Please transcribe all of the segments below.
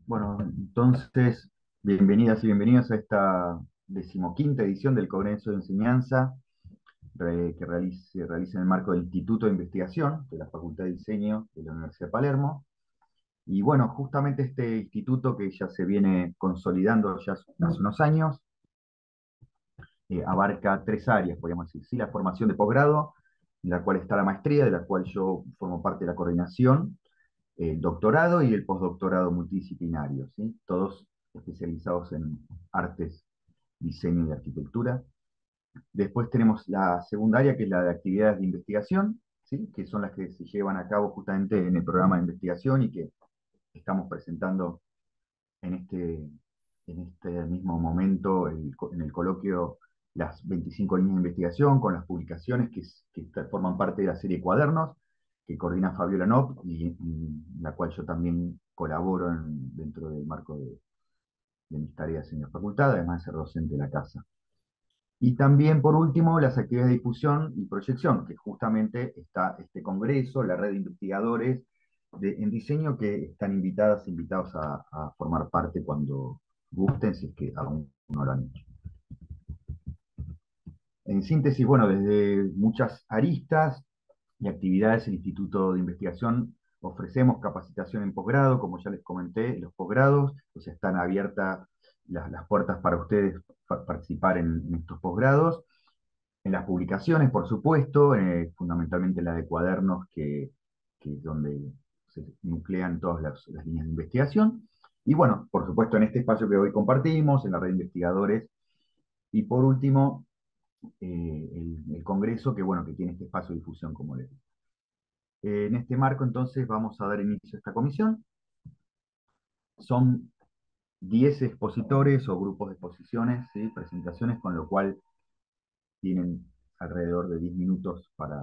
Bueno, entonces, bienvenidas y bienvenidos a esta decimoquinta edición del Congreso de Enseñanza se realiza en el marco del Instituto de Investigación de la Facultad de Diseño de la Universidad de Palermo. Y bueno, justamente este instituto que ya se viene consolidando ya hace unos años, abarca tres áreas, podríamos decir, ¿sí? La formación de posgrado, en la cual está la maestría, de la cual yo formo parte de la coordinación, el doctorado y el postdoctorado multidisciplinario, ¿sí? Todos especializados en artes, diseño y arquitectura. Después tenemos la segunda área, que es la de actividades de investigación, ¿sí? Que son las que se llevan a cabo justamente en el programa de investigación y que estamos presentando en este mismo momento en el coloquio las 25 líneas de investigación con las publicaciones que forman parte de la serie Cuadernos, que coordina Fabiola Nop y la cual yo también colaboro dentro del marco de mis tareas en la facultad, además de ser docente de la casa. Y también, por último, las actividades de difusión y proyección, que justamente está este congreso, la red de investigadores en diseño que están invitados a formar parte cuando gusten, si es que aún no lo han hecho. En síntesis, bueno, desde muchas aristas y actividades, el Instituto de Investigación ofrecemos capacitación en posgrado, como ya les comenté, los posgrados, o sea, están abiertas las puertas para ustedes participar en estos posgrados. En las publicaciones, por supuesto, fundamentalmente la de cuadernos, que es donde se nuclean todas las líneas de investigación. Y bueno, por supuesto, en este espacio que hoy compartimos, en la red de investigadores. Y por último, el Congreso, que bueno, que tiene este espacio de difusión, como les digo. En este marco, entonces, vamos a dar inicio a esta comisión. Son 10 expositores o grupos de exposiciones, ¿sí? Presentaciones, con lo cual tienen alrededor de 10 minutos para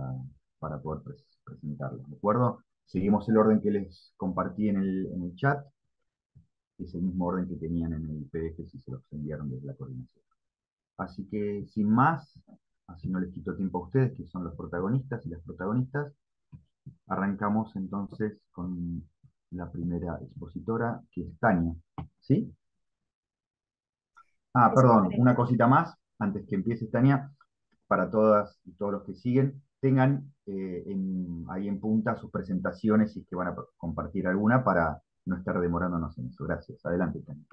poder presentarlos, ¿de acuerdo? Seguimos el orden que les compartí en el chat, que es el mismo orden que tenían en el PDF si se los enviaron desde la coordinación. Así que, sin más, así no les quito tiempo a ustedes, que son los protagonistas y las protagonistas, arrancamos entonces con la primera expositora, que es Tania, ¿sí? Ah, Es perdón, una correcto. cosita más, antes que empiece Tania, para todas y todos los que siguen, tengan ahí en punta sus presentaciones si es que van a compartir alguna para no estar demorándonos en eso. Gracias. Adelante, Tania.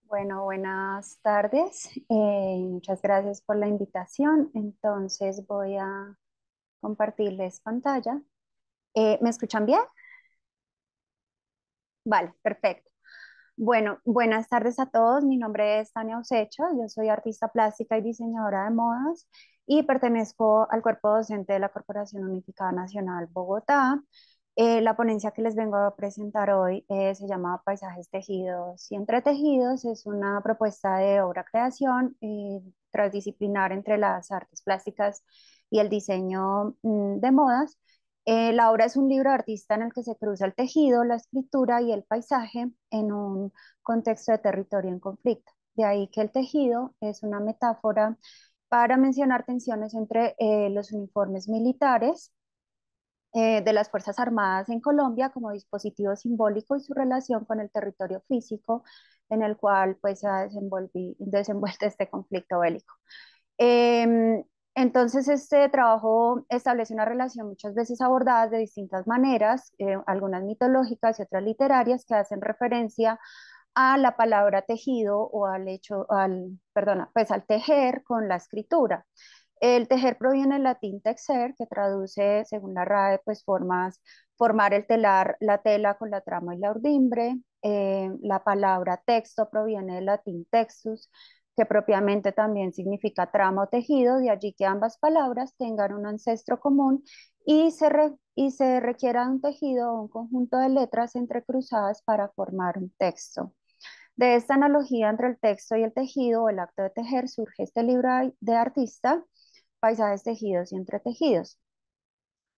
Bueno, buenas tardes. Muchas gracias por la invitación. Entonces voy a compartirles pantalla. ¿Me escuchan bien? Vale, perfecto. Bueno, buenas tardes a todos. Mi nombre es Tania Usecho. Yo soy artista plástica y diseñadora de modas y pertenezco al cuerpo docente de la Corporación Unificada Nacional Bogotá. La ponencia que les vengo a presentar hoy se llama Paisajes tejidos y entretejidos. Es una propuesta de obra creación transdisciplinar entre las artes plásticas y el diseño de modas. La obra es un libro de artista en el que se cruza el tejido, la escritura y el paisaje en un contexto de territorio en conflicto. De ahí que el tejido es una metáfora para mencionar tensiones entre los uniformes militares de las Fuerzas Armadas en Colombia como dispositivo simbólico y su relación con el territorio físico en el cual pues, se ha desenvuelto este conflicto bélico. Eh, entonces, este trabajo establece una relación muchas veces abordada de distintas maneras, algunas mitológicas y otras literarias, que hacen referencia a la palabra tejido o perdona, pues al tejer con la escritura. El tejer proviene del latín texer, que traduce, según la RAE, pues formar el telar, la tela con la trama y la urdimbre. La palabra texto proviene del latín textus, que propiamente también significa trama o tejido, de allí que ambas palabras tengan un ancestro común y se requiera un tejido o un conjunto de letras entrecruzadas para formar un texto. De esta analogía entre el texto y el tejido o el acto de tejer surge este libro de artista, Paisajes tejidos y entretejidos.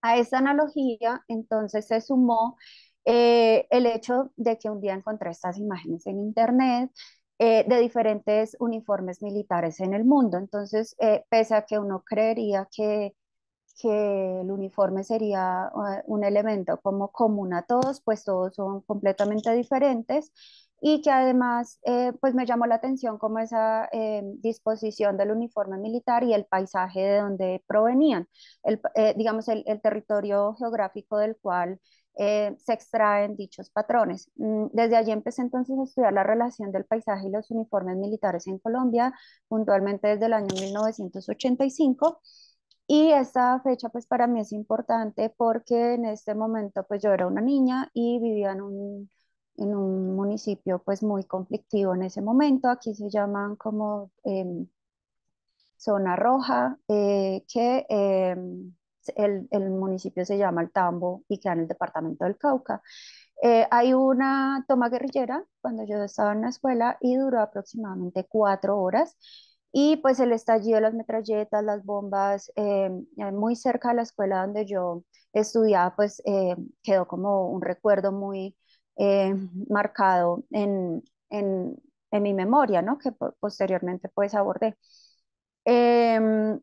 A esta analogía entonces se sumó el hecho de que un día encontré estas imágenes en internet de diferentes uniformes militares en el mundo. Entonces, pese a que uno creería que el uniforme sería un elemento como común a todos, pues todos son completamente diferentes y que además pues me llamó la atención como esa disposición del uniforme militar y el paisaje de donde provenían, digamos el territorio geográfico del cual se extraen dichos patrones. Desde allí empecé entonces a estudiar la relación del paisaje y los uniformes militares en Colombia, puntualmente desde el año 1985. Y esta fecha pues para mí es importante porque en este momento pues yo era una niña y vivía en un municipio pues muy conflictivo en ese momento. Aquí se llaman como zona roja, el municipio se llama El Tambo y queda en el departamento del Cauca. Hay una toma guerrillera cuando yo estaba en la escuela y duró aproximadamente 4 horas. Y pues el estallido de las metralletas, las bombas, muy cerca de la escuela donde yo estudiaba, pues quedó como un recuerdo muy marcado en mi memoria, ¿no? Que posteriormente pues abordé. Em,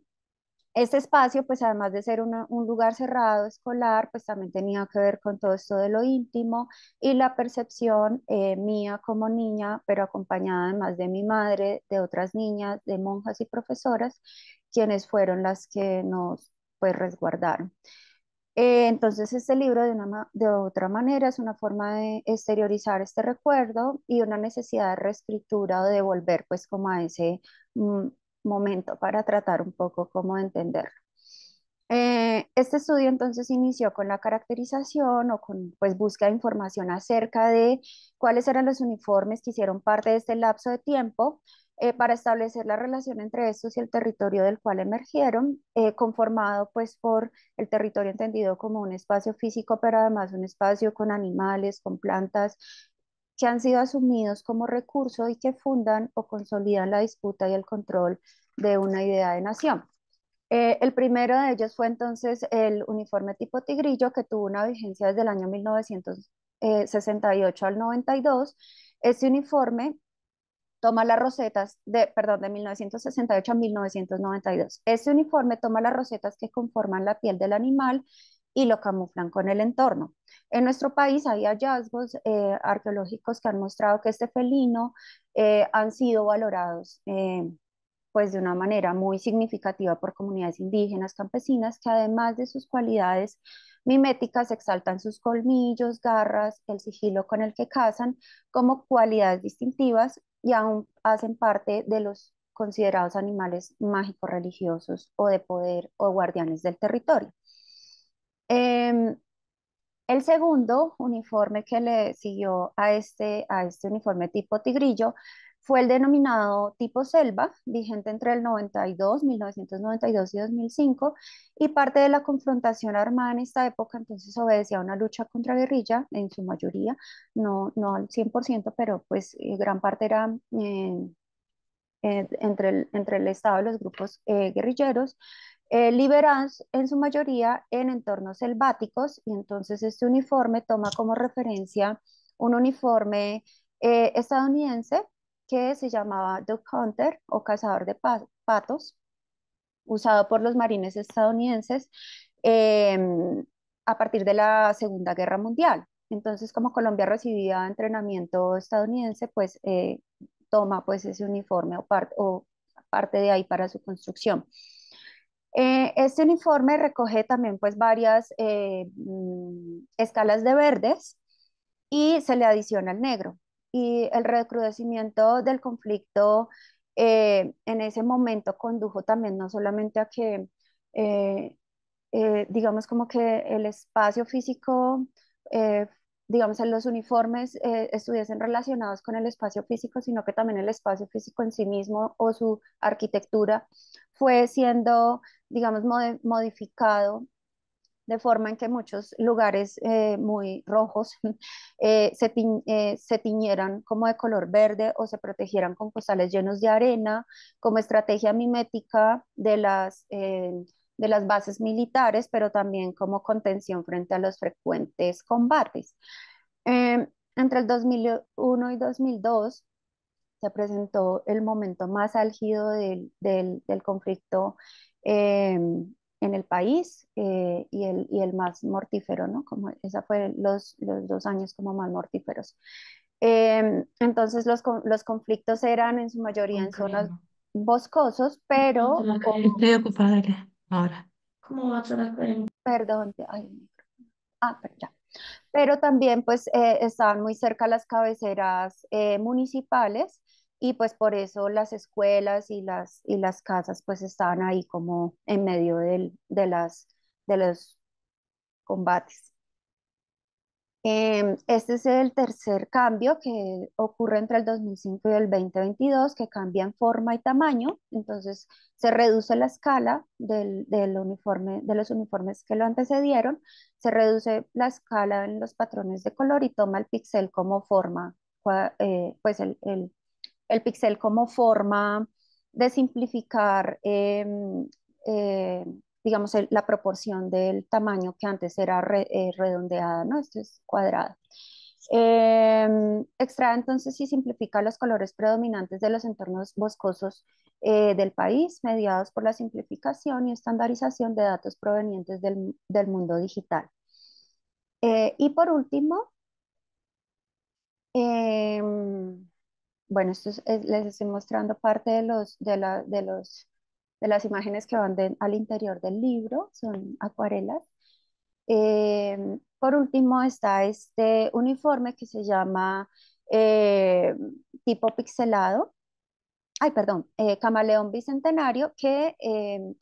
este espacio, pues además de ser un lugar cerrado escolar, pues también tenía que ver con todo esto de lo íntimo y la percepción mía como niña, pero acompañada además de mi madre, de otras niñas, de monjas y profesoras, quienes fueron las que nos pues resguardaron. Entonces, este libro de otra manera es una forma de exteriorizar este recuerdo y una necesidad de reescritura o de volver pues como a ese mm, momento para tratar un poco cómo de entenderlo. Este estudio entonces inició con la caracterización o con pues búsqueda de información acerca de cuáles eran los uniformes que hicieron parte de este lapso de tiempo para establecer la relación entre estos y el territorio del cual emergieron, conformado pues por el territorio entendido como un espacio físico, pero además un espacio con animales, con plantas que han sido asumidos como recurso y que fundan o consolidan la disputa y el control de una idea de nación. El primero de ellos fue entonces el uniforme tipo tigrillo, que tuvo una vigencia desde el año 1968 al 92. Este uniforme toma las rosetas perdón, de 1968 a 1992. Este uniforme toma las rosetas que conforman la piel del animal y lo camuflan con el entorno. En nuestro país hay hallazgos arqueológicos que han mostrado que este felino han sido valorados pues de una manera muy significativa por comunidades indígenas, campesinas, que además de sus cualidades miméticas exaltan sus colmillos, garras, el sigilo con el que cazan como cualidades distintivas y aún hacen parte de los considerados animales mágicos religiosos o de poder o guardianes del territorio. Eh, el segundo uniforme que le siguió a este uniforme tipo tigrillo fue el denominado tipo selva, vigente entre el 92, 1992 y 2005, y parte de la confrontación armada en esta época entonces obedecía a una lucha contra guerrilla, en su mayoría, no al 100%, pero pues gran parte era entre el Estado y los grupos guerrilleros, liberados en su mayoría en entornos selváticos, y entonces este uniforme toma como referencia un uniforme estadounidense que se llamaba Duck Hunter o cazador de patos, usado por los marines estadounidenses eh, a partir de la Segunda Guerra Mundial. Entonces, como Colombia recibía entrenamiento estadounidense, pues toma pues ese uniforme o parte de ahí para su construcción. Este uniforme recoge también pues varias escalas de verdes y se le adiciona el negro. Y el recrudecimiento del conflicto en ese momento condujo también no solamente a que, eh, digamos, como que el espacio físico, eh, digamos, en los uniformes estuviesen relacionados con el espacio físico, sino que también el espacio físico en sí mismo o su arquitectura fue siendo, digamos, modificado de forma en que muchos lugares muy rojos se tiñeran como de color verde o se protegieran con costales llenos de arena, como estrategia mimética de las bases militares, pero también como contención frente a los frecuentes combates. Eh, Entre el 2001 y 2002 se presentó el momento más álgido del conflicto en el país y el más mortífero, ¿no? Como esa fue los 2 años como más mortíferos. Entonces los conflictos eran en su mayoría en zonas Comprendo. boscosos, Entonces, pero, estoy ocupada ahora. ¿Cómo va a ser la cuarentena? perdón, ay, pero ya. Pero también pues estaban muy cerca las cabeceras municipales y pues por eso las escuelas y las casas pues estaban ahí como en medio de los combates. Este es el tercer cambio que ocurre entre el 2005 y el 2022, que cambia en forma y tamaño. Entonces, se reduce la escala del uniforme, de los uniformes que lo antecedieron, se reduce la escala en los patrones de color y toma el píxel como forma, pues el píxel como forma de simplificar, eh, digamos, la proporción del tamaño que antes era redondeada, ¿no? Esto es cuadrada. Extrae entonces y simplifica los colores predominantes de los entornos boscosos del país, mediados por la simplificación y estandarización de datos provenientes del mundo digital. Y por último, em, bueno, les estoy mostrando parte de las imágenes que van al interior del libro, son acuarelas. Por último está este uniforme que se llama eh, tipo pixelado, ay, perdón, Camaleón Bicentenario, que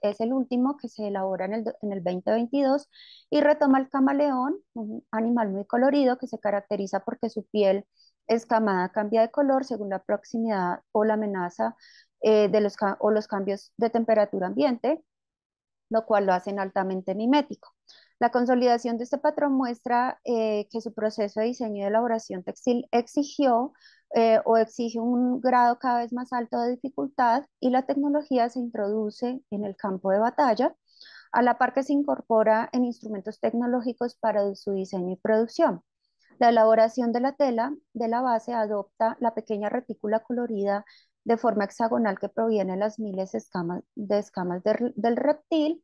es el último que se elabora en el 2022 y retoma el camaleón, un animal muy colorido que se caracteriza porque su piel escamada cambia de color según la proximidad o la amenaza o los cambios de temperatura ambiente, lo cual lo hacen altamente mimético. La consolidación de este patrón muestra que su proceso de diseño y elaboración textil exigió o exige un grado cada vez más alto de dificultad y la tecnología se introduce en el campo de batalla, a la par que se incorpora en instrumentos tecnológicos para su diseño y producción. La elaboración de la tela de la base adopta la pequeña retícula colorida de forma hexagonal que proviene de las miles de escamas del reptil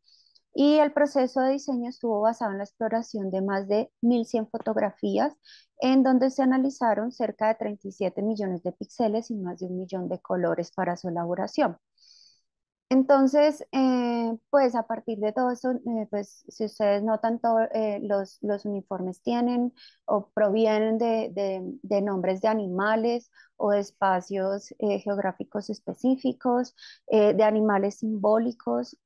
y el proceso de diseño estuvo basado en la exploración de más de 1.100 fotografías en donde se analizaron cerca de 37 millones de píxeles y más de 1 millón de colores para su elaboración. Entonces, pues a partir de todo eso, pues si ustedes notan, los uniformes tienen o provienen de nombres de animales o de espacios geográficos específicos, de animales simbólicos.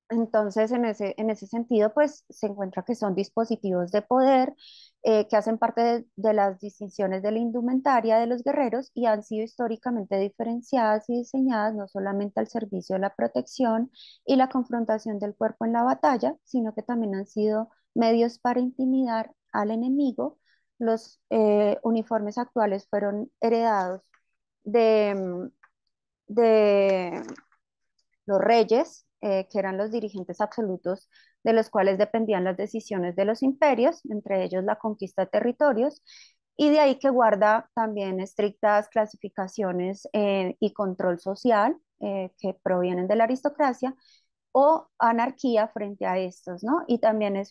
Entonces, en ese sentido, pues se encuentra que son dispositivos de poder que hacen parte de las distinciones de la indumentaria de los guerreros y han sido históricamente diferenciadas y diseñadas no solamente al servicio de la protección y la confrontación del cuerpo en la batalla, sino que también han sido medios para intimidar al enemigo. Los uniformes actuales fueron heredados de, de los reyes, que eran los dirigentes absolutos de los cuales dependían las decisiones de los imperios, entre ellos la conquista de territorios, y de ahí que guarda también estrictas clasificaciones y control social que provienen de la aristocracia o anarquía frente a estos, ¿no? Y también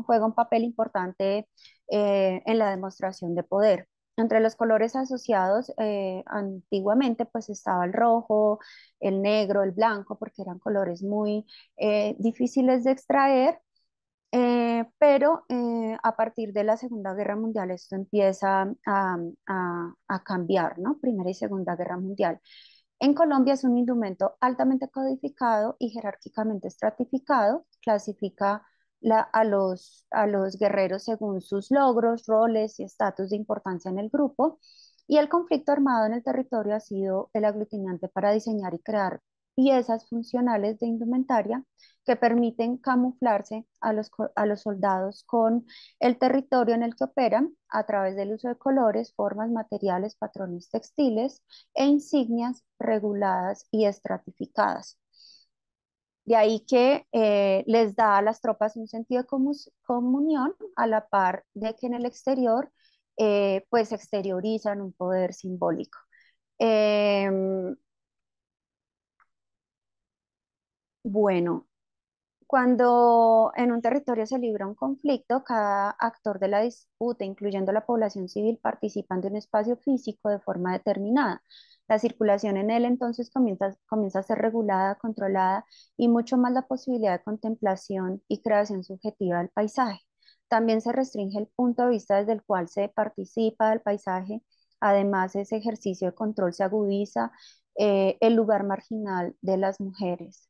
juega un papel importante en la demostración de poder. Entre los colores asociados antiguamente pues estaba el rojo, el negro, el blanco, porque eran colores muy difíciles de extraer, pero a partir de la Segunda Guerra Mundial esto empieza a cambiar, ¿no? Primera y Segunda Guerra Mundial. En Colombia es un indumento altamente codificado y jerárquicamente estratificado. Clasifica a los guerreros según sus logros, roles y estatus de importancia en el grupo. Y el conflicto armado en el territorio ha sido el aglutinante para diseñar y crear piezas funcionales de indumentaria que permiten camuflarse a los soldados con el territorio en el que operan a través del uso de colores, formas, materiales, patrones textiles e insignias reguladas y estratificadas. De ahí que les da a las tropas un sentido de comunión a la par de que en el exterior pues exteriorizan un poder simbólico. Eh, Bueno, cuando en un territorio se libra un conflicto, cada actor de la disputa, incluyendo la población civil, participa de un espacio físico de forma determinada. La circulación en él entonces comienza a ser regulada, controlada y mucho más la posibilidad de contemplación y creación subjetiva del paisaje. También se restringe el punto de vista desde el cual se participa del paisaje. Además, ese ejercicio de control se agudiza el lugar marginal de las mujeres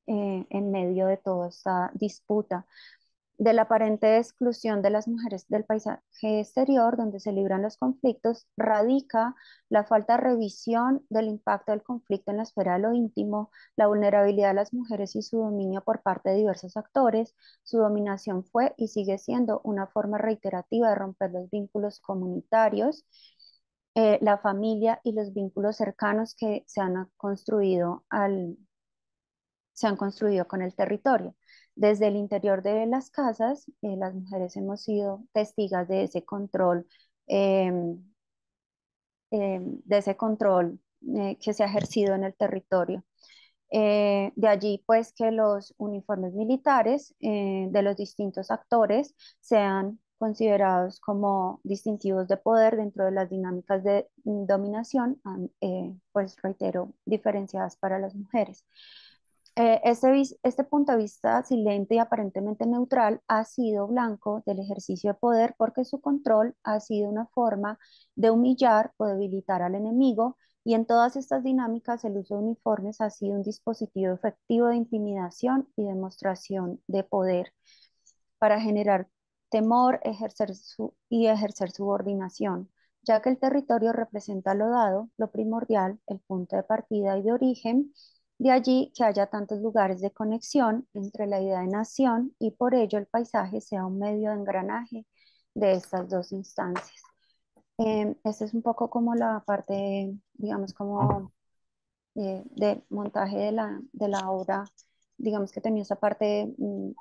en medio de toda esta disputa, de la aparente exclusión de las mujeres del paisaje exterior donde se libran los conflictos, radica la falta de revisión del impacto del conflicto en la esfera de lo íntimo, la vulnerabilidad de las mujeres y su dominio por parte de diversos actores. Su dominación fue y sigue siendo una forma reiterativa de romper los vínculos comunitarios, la familia y los vínculos cercanos que se han construido con el territorio. Desde el interior de las casas, las mujeres hemos sido testigas eh, de ese control que se ha ejercido en el territorio. De allí, pues, que los uniformes militares de los distintos actores sean considerados como distintivos de poder dentro de las dinámicas de dominación, pues reitero, diferenciadas para las mujeres. Este punto de vista silente y aparentemente neutral ha sido blanco del ejercicio de poder porque su control ha sido una forma de humillar o debilitar al enemigo, y en todas estas dinámicas el uso de uniformes ha sido un dispositivo efectivo de intimidación y demostración de poder para generar temor y ejercer subordinación, ya que el territorio representa lo dado, lo primordial, el punto de partida y de origen. De allí que haya tantos lugares de conexión entre la idea de nación y por ello el paisaje sea un medio de engranaje de estas dos instancias. Esta es un poco como la parte, digamos, como de montaje de la obra, digamos que tenía esa parte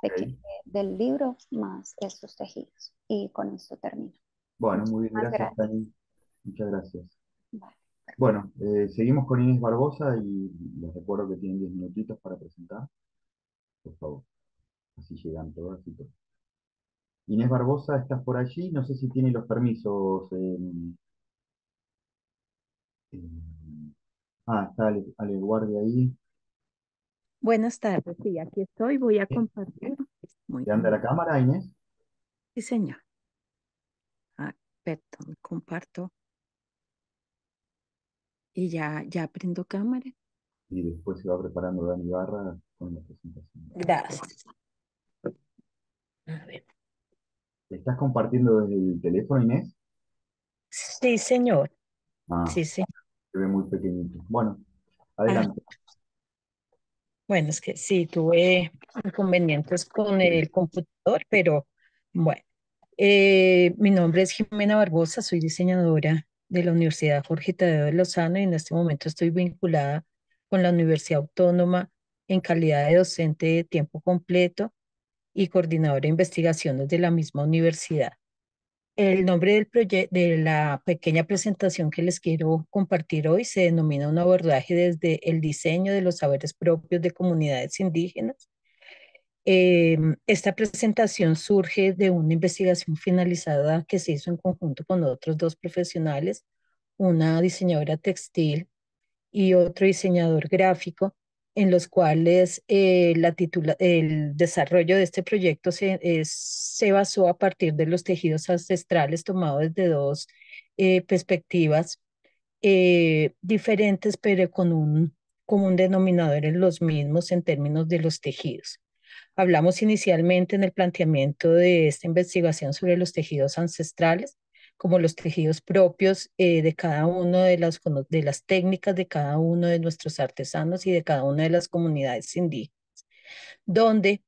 pequeña Ok. del libro, más estos tejidos. Y con esto termino. Bueno, muy bien, Muchísimas gracias, gracias. Tani. Muchas gracias. Vale. Bueno, seguimos con Inés Barbosa y les recuerdo que tienen 10 minutitos para presentar, por favor. Así llegan todas y todos. Inés Barbosa, ¿estás por allí? No sé si tiene los permisos. Está Ale Guardia ahí. Buenas tardes, sí, aquí estoy, voy a compartir. Muy ¿Te anda la bien. cámara, Inés? Sí, señor. Ah, perdón, comparto y ya prendo cámara. Y después se va preparando Dani Barra con la presentación. Gracias. A ver. ¿Estás compartiendo desde el teléfono, Inés? Sí, señor. Ah, Sí, señor. se ve muy pequeñito. Bueno, Ah, adelante. bueno, es que sí, tuve inconvenientes con el computador, pero bueno. Mi nombre es Jimena Barbosa, soy diseñadora de la Universidad Jorge Tadeo de Lozano y en este momento estoy vinculada con la Universidad Autónoma en calidad de docente de tiempo completo y coordinadora de investigaciones de la misma universidad. El nombre del proyecto, de la pequeña presentación que les quiero compartir hoy, se denomina un abordaje desde el diseño de los saberes propios de comunidades indígenas. Esta presentación surge de una investigación finalizada que se hizo en conjunto con otros dos profesionales, una diseñadora textil y otro diseñador gráfico, en los cuales el desarrollo de este proyecto se basó a partir de los tejidos ancestrales tomados desde dos perspectivas diferentes, pero con un común denominador en los mismos en términos de los tejidos. Hablamos inicialmente en el planteamiento de esta investigación sobre los tejidos ancestrales, como los tejidos propios de cada uno de las técnicas de cada uno de nuestros artesanos y de cada una de las comunidades indígenas, donde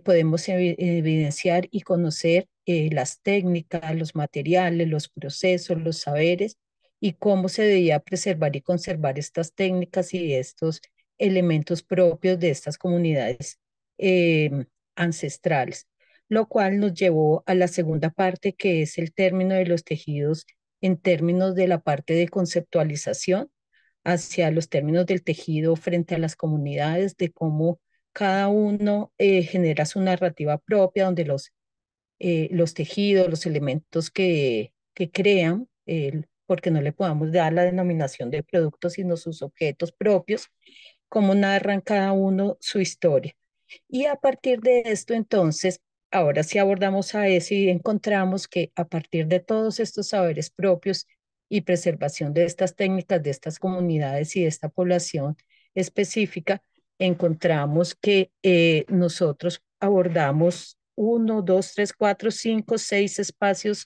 podemos evidenciar y conocer las técnicas, los materiales, los procesos, los saberes y cómo se debía preservar y conservar estas técnicas y estos elementos propios de estas comunidades eh, ancestrales, lo cual nos llevó a la segunda parte, que es el término de los tejidos en términos de la parte de conceptualización hacia los términos del tejido frente a las comunidades, de cómo cada uno genera su narrativa propia, donde los tejidos, los elementos que crean, porque no le podamos dar la denominación de productos, sino sus objetos propios, cómo narran cada uno su historia. Y a partir de esto, entonces, ahora sí abordamos a eso y encontramos que a partir de todos estos saberes propios y preservación de estas técnicas, de estas comunidades y de esta población específica, encontramos que nosotros abordamos uno, dos, tres, cuatro, cinco, seis espacios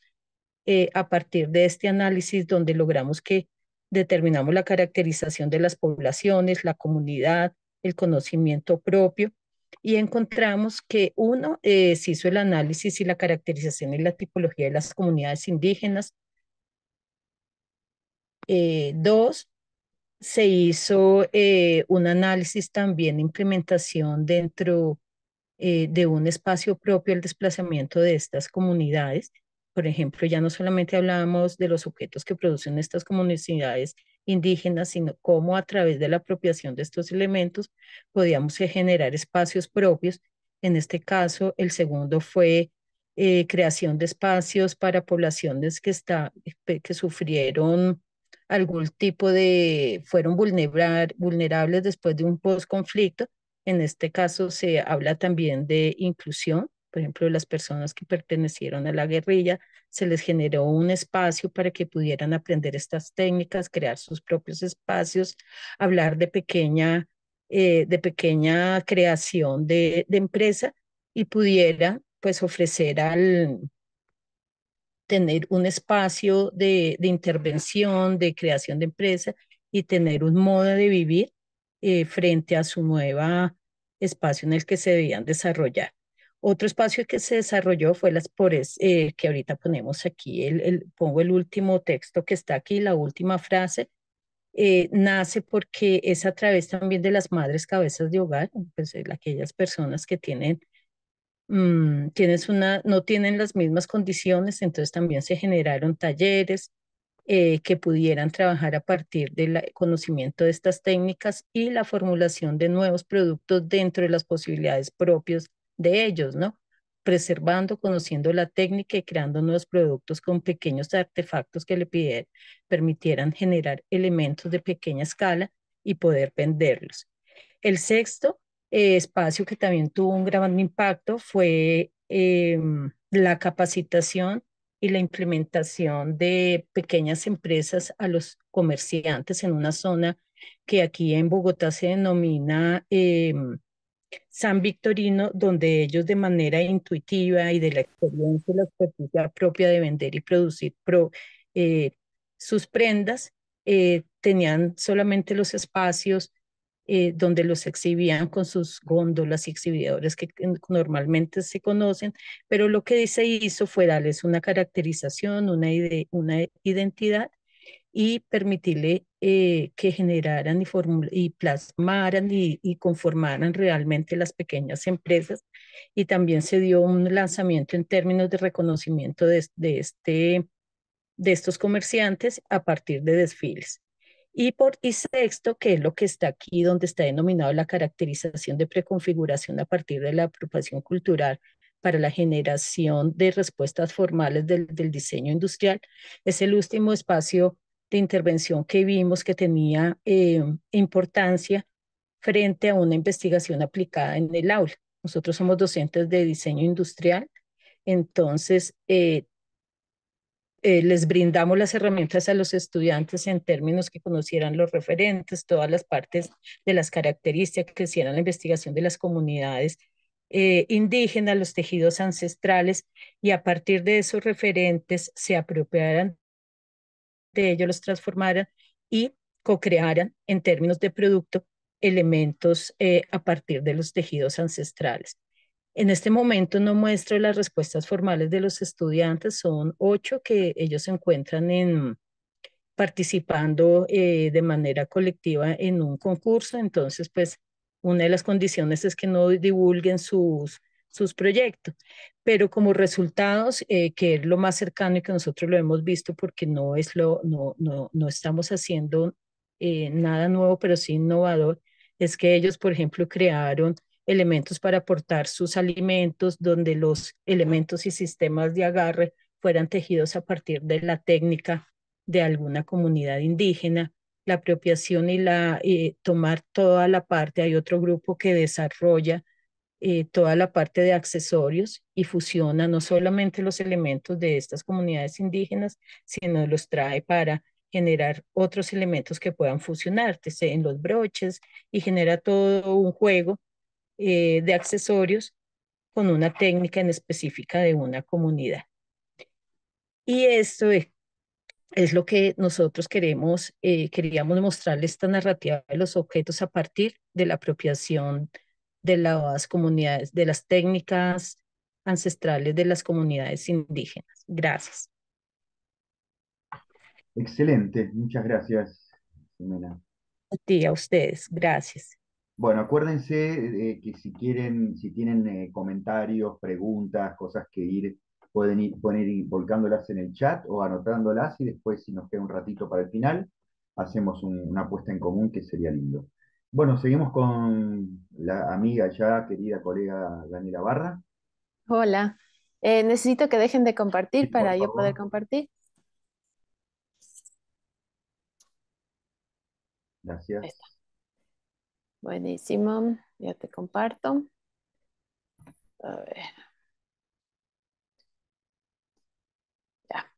a partir de este análisis donde logramos que determinamos la caracterización de las poblaciones, la comunidad, el conocimiento propio y encontramos que uno, se hizo el análisis y la caracterización y la tipología de las comunidades indígenas. Dos, se hizo un análisis también de implementación dentro de un espacio propio el desplazamiento de estas comunidades. Por ejemplo, ya no solamente hablábamos de los objetos que producen estas comunidades indígenas, sino cómo a través de la apropiación de estos elementos podíamos generar espacios propios. En este caso, el segundo fue creación de espacios para poblaciones que sufrieron algún tipo fueron vulnerables después de un post-conflicto. En este caso se habla también de inclusión, por ejemplo, de las personas que pertenecieron a la guerrilla, se les generó un espacio para que pudieran aprender estas técnicas, crear sus propios espacios, hablar de pequeña creación de empresa y pudiera pues ofrecer tener un espacio de intervención, de creación de empresa y tener un modo de vivir frente a su nueva espacio en el que se debían desarrollar. Otro espacio que se desarrolló fue las pores, que ahorita ponemos aquí, pongo el último texto que está aquí, la última frase, nace porque es a través también de las madres cabezas de hogar, pues aquellas personas que no tienen las mismas condiciones, entonces también se generaron talleres que pudieran trabajar a partir del conocimiento de estas técnicas y la formulación de nuevos productos dentro de las posibilidades propias de ellos, ¿no? Preservando, conociendo la técnica y creando nuevos productos con pequeños artefactos que permitieran generar elementos de pequeña escala y poder venderlos. El sexto espacio que también tuvo un gran impacto fue la capacitación y la implementación de pequeñas empresas a los comerciantes en una zona que aquí en Bogotá se denomina San Victorino, donde ellos de manera intuitiva y de la experiencia y la experiencia propia de vender y producir eh, sus prendas, tenían solamente los espacios donde los exhibían con sus góndolas y exhibidores que normalmente se conocen, pero lo que se hizo fue darles una caracterización, una identidad y permitirle que generaran y plasmaran y conformaran realmente las pequeñas empresas. Y también se dio un lanzamiento en términos de reconocimiento de estos comerciantes a partir de desfiles. Y sexto, que es lo que está aquí, donde está denominado la caracterización de preconfiguración a partir de la apropiación cultural para la generación de respuestas formales del diseño industrial, es el último espacio de intervención que vimos que tenía importancia frente a una investigación aplicada en el aula. Nosotros somos docentes de diseño industrial, entonces les brindamos las herramientas a los estudiantes en términos que conocieran los referentes, todas las partes de las características, que hicieran la investigación de las comunidades indígenas, los tejidos ancestrales, y a partir de esos referentes se apropiaran de ellos, los transformaran y co-crearan en términos de producto elementos a partir de los tejidos ancestrales. En este momento no muestro las respuestas formales de los estudiantes, son 8 que ellos se encuentran participando de manera colectiva en un concurso, entonces pues una de las condiciones es que no divulguen sus proyectos, pero como resultados, que es lo más cercano y que nosotros lo hemos visto porque no estamos haciendo nada nuevo, pero sí innovador, es que ellos, por ejemplo, crearon elementos para aportar sus alimentos, donde los elementos y sistemas de agarre fueran tejidos a partir de la técnica de alguna comunidad indígena, la apropiación y tomar toda la parte. Hay otro grupo que desarrolla toda la parte de accesorios y fusiona no solamente los elementos de estas comunidades indígenas, sino los trae para generar otros elementos que puedan fusionarse en los broches, y genera todo un juego de accesorios con una técnica en específica de una comunidad. Y esto es lo que nosotros queríamos mostrarle, esta narrativa de los objetos a partir de la apropiación de las comunidades, de las técnicas ancestrales de las comunidades indígenas. Gracias. Excelente, muchas gracias, Ximena. A ti, a ustedes. Gracias. Bueno, acuérdense que si tienen comentarios, preguntas, cosas que pueden ir volcándolas en el chat o anotándolas, y después, si nos queda un ratito para el final, hacemos una puesta en común, que sería lindo. Bueno, seguimos con la amiga ya, querida colega Daniela Barra. Hola, necesito que dejen de Sí, compartir por para yo poder favor. compartir. Ahí Gracias. está. Buenísimo, ya te comparto. A ver, ya.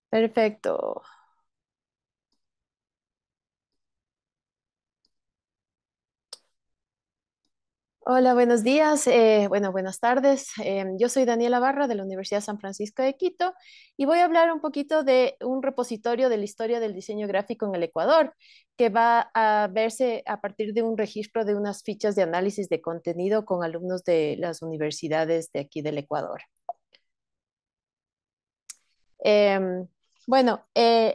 Perfecto. Hola, buenos días. Buenas tardes. Yo soy Daniela Barra de la Universidad San Francisco de Quito y voy a hablar un poquito de un repositorio de la historia del diseño gráfico en el Ecuador, que va a verse a partir de un registro de unas fichas de análisis de contenido con alumnos de las universidades de aquí del Ecuador. Eh,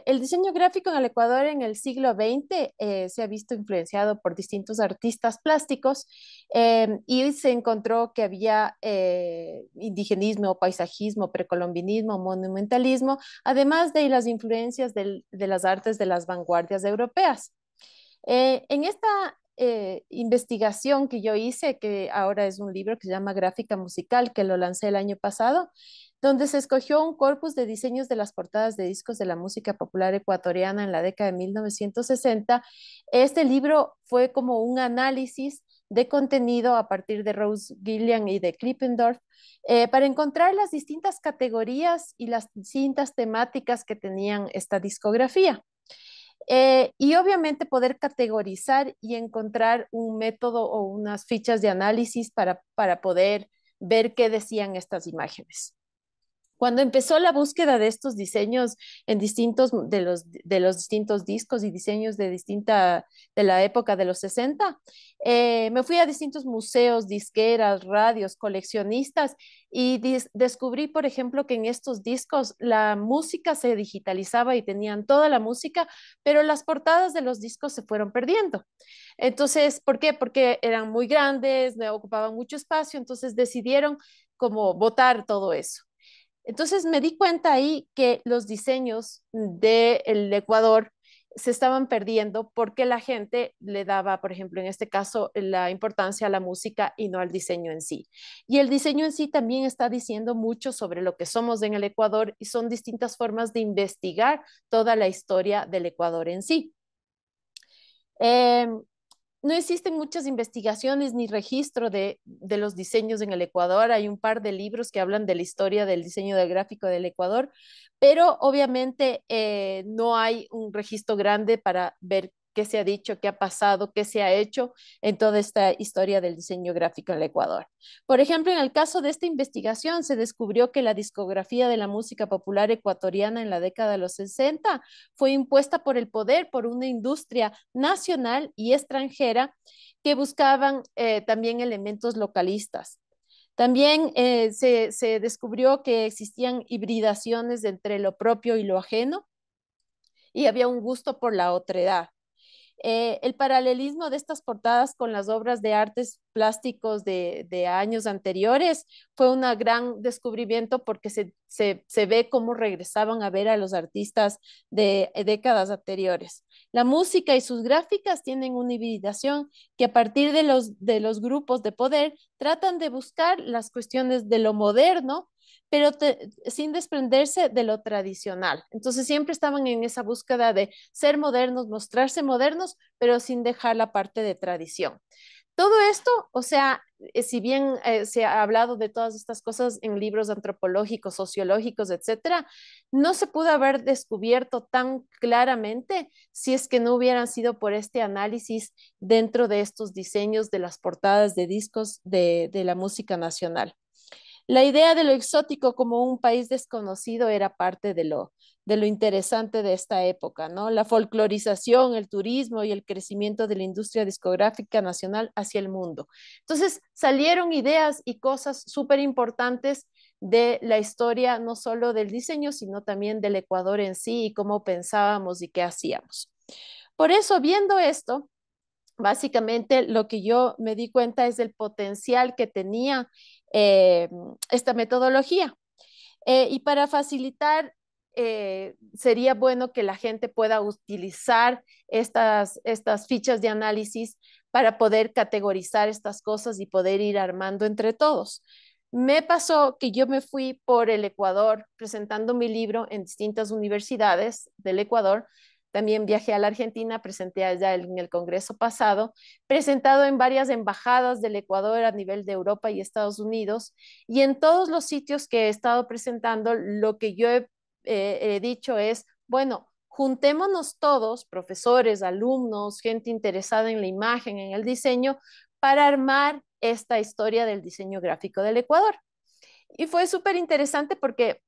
el diseño gráfico en el Ecuador en el siglo XX se ha visto influenciado por distintos artistas plásticos, y se encontró que había indigenismo, paisajismo, precolombinismo, monumentalismo, además de las influencias de las artes de las vanguardias europeas. En esta investigación que yo hice, que ahora es un libro que se llama Gráfica Musical, que lo lancé el año pasado, donde se escogió un corpus de diseños de las portadas de discos de la música popular ecuatoriana en la década de 1960. Este libro fue como un análisis de contenido a partir de Rose Gillian y de Klippendorf, para encontrar las distintas categorías y las distintas temáticas que tenían esta discografía. Y obviamente poder categorizar y encontrar un método o unas fichas de análisis para poder ver qué decían estas imágenes. Cuando empezó la búsqueda de estos diseños en distintos de los distintos discos y diseños de la época de los 60, me fui a distintos museos, disqueras, radios, coleccionistas, y descubrí, por ejemplo, que en estos discos la música se digitalizaba y tenían toda la música, pero las portadas de los discos se fueron perdiendo. Entonces, ¿por qué? Porque eran muy grandes, no ocupaban mucho espacio, entonces decidieron como botar todo eso. Entonces me di cuenta ahí que los diseños del Ecuador se estaban perdiendo porque la gente le daba, por ejemplo, en este caso, la importancia a la música y no al diseño en sí. Y el diseño en sí también está diciendo mucho sobre lo que somos en el Ecuador, y son distintas formas de investigar toda la historia del Ecuador en sí. Eh, no existen muchas investigaciones ni registro de los diseños en el Ecuador. Hay un par de libros que hablan de la historia del diseño del gráfico del Ecuador, pero obviamente no hay un registro grande para ver qué se ha dicho, qué ha pasado, qué se ha hecho en toda esta historia del diseño gráfico en el Ecuador. Por ejemplo, en el caso de esta investigación se descubrió que la discografía de la música popular ecuatoriana en la década de los 60 fue impuesta por el poder, por una industria nacional y extranjera que buscaban también elementos localistas. También se descubrió que existían hibridaciones entre lo propio y lo ajeno, y había un gusto por la otredad. El paralelismo de estas portadas con las obras de artes plásticos de años anteriores fue un gran descubrimiento porque se ve cómo regresaban a ver a los artistas de décadas anteriores. La música y sus gráficas tienen una hibridación que a partir de los grupos de poder tratan de buscar las cuestiones de lo moderno, pero sin desprenderse de lo tradicional. Entonces siempre estaban en esa búsqueda de ser modernos, mostrarse modernos, pero sin dejar la parte de tradición. Todo esto, o sea, si bien se ha hablado de todas estas cosas en libros antropológicos, sociológicos, etcétera, no se pudo haber descubierto tan claramente si es que no hubieran sido por este análisis dentro de estos diseños de las portadas de discos de la música nacional. La idea de lo exótico como un país desconocido era parte de lo interesante de esta época, ¿no? La folclorización, el turismo y el crecimiento de la industria discográfica nacional hacia el mundo. Entonces salieron ideas y cosas súper importantes de la historia, no solo del diseño, sino también del Ecuador en sí y cómo pensábamos y qué hacíamos. Por eso, viendo esto, básicamente lo que yo me di cuenta es del potencial que tenía eh, esta metodología. Y para facilitar, sería bueno que la gente pueda utilizar estas fichas de análisis para poder categorizar estas cosas y poder ir armando entre todos. Me pasó que yo me fui por el Ecuador presentando mi libro en distintas universidades del Ecuador. También viajé a la Argentina, presenté allá en el Congreso pasado, presentado en varias embajadas del Ecuador a nivel de Europa y Estados Unidos. Y en todos los sitios que he estado presentando, lo que yo he dicho es, bueno, juntémonos todos, profesores, alumnos, gente interesada en la imagen, en el diseño, para armar esta historia del diseño gráfico del Ecuador. Y fue súper interesante porque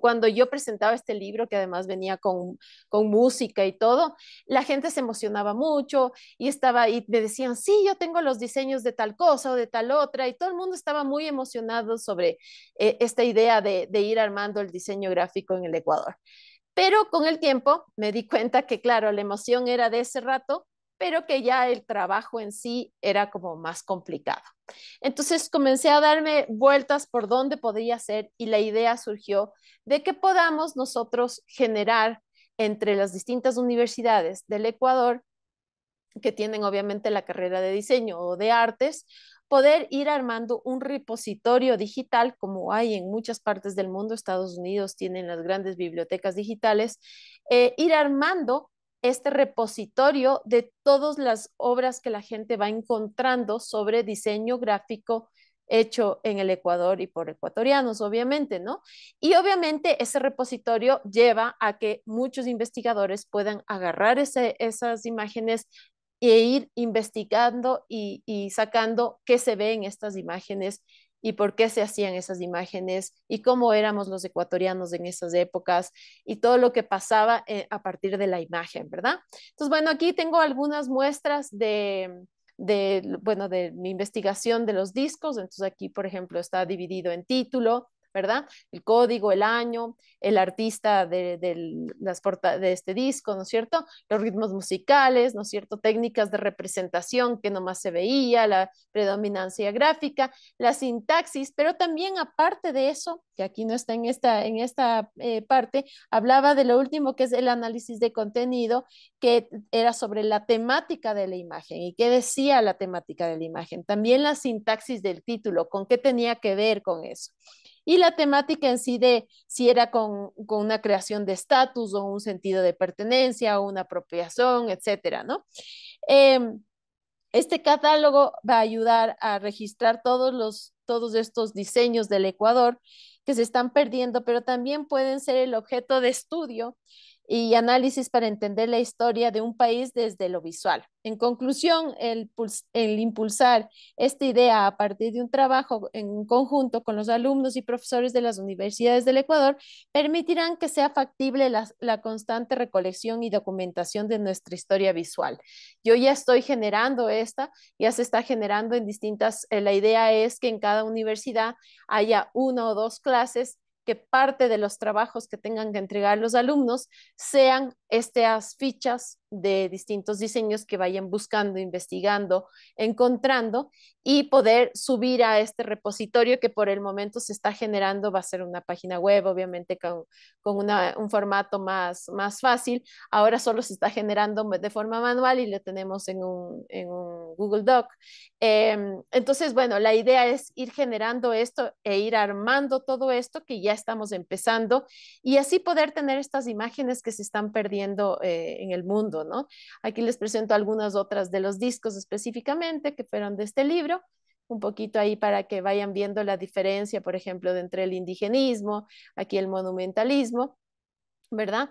cuando yo presentaba este libro, que además venía con música y todo, la gente se emocionaba mucho y estaba y me decían, sí, yo tengo los diseños de tal cosa o de tal otra, y todo el mundo estaba muy emocionado sobre esta idea de ir armando el diseño gráfico en el Ecuador. Pero con el tiempo me di cuenta que, claro, la emoción era de ese rato, pero que ya el trabajo en sí era como más complicado. Entonces comencé a darme vueltas por dónde podía ser y la idea surgió de que podamos nosotros generar entre las distintas universidades del Ecuador, que tienen obviamente la carrera de diseño o de artes, poder ir armando un repositorio digital como hay en muchas partes del mundo. Estados Unidos tienen las grandes bibliotecas digitales, ir armando este repositorio de todas las obras que la gente va encontrando sobre diseño gráfico hecho en el Ecuador y por ecuatorianos, obviamente, ¿no? Y obviamente ese repositorio lleva a que muchos investigadores puedan agarrar esas imágenes e ir investigando y sacando qué se ve en estas imágenes y por qué se hacían esas imágenes y cómo éramos los ecuatorianos en esas épocas y todo lo que pasaba a partir de la imagen, ¿verdad? Entonces, bueno, aquí tengo algunas muestras bueno, de mi investigación de los discos. Entonces aquí, por ejemplo, está dividido en título, ¿verdad? El código, el año, el artista de este disco, ¿no es cierto? Los ritmos musicales, ¿no es cierto? Técnicas de representación que nomás se veía, la predominancia gráfica, la sintaxis, pero también aparte de eso, que aquí no está en esta parte, hablaba de lo último que es el análisis de contenido, que era sobre la temática de la imagen y qué decía la temática de la imagen. También la sintaxis del título, con qué tenía que ver con eso. Y la temática en sí de si era con una creación de estatus o un sentido de pertenencia o una apropiación, etcétera, ¿no? Este catálogo va a ayudar a registrar todos estos diseños del Ecuador que se están perdiendo, pero también pueden ser el objeto de estudio y análisis para entender la historia de un país desde lo visual. En conclusión, el impulsar esta idea a partir de un trabajo en conjunto con los alumnos y profesores de las universidades del Ecuador permitirán que sea factible la constante recolección y documentación de nuestra historia visual. Yo ya estoy generando ya se está generando en distintas, la idea es que en cada universidad haya una o dos clases que parte de los trabajos que tengan que entregar los alumnos sean estas fichas de distintos diseños que vayan buscando, investigando, encontrando y poder subir a este repositorio que por el momento se está generando. Va a ser una página web, obviamente con un formato más fácil. Ahora solo se está generando de forma manual y lo tenemos en un Google Doc. Entonces, bueno, la idea es ir generando esto e ir armando todo esto que ya estamos empezando y así poder tener estas imágenes que se están perdiendo en el mundo, ¿no? Aquí les presento algunas otras de los discos específicamente que fueron de este libro, un poquito ahí para que vayan viendo la diferencia, por ejemplo, de entre el indigenismo, aquí el monumentalismo, ¿verdad?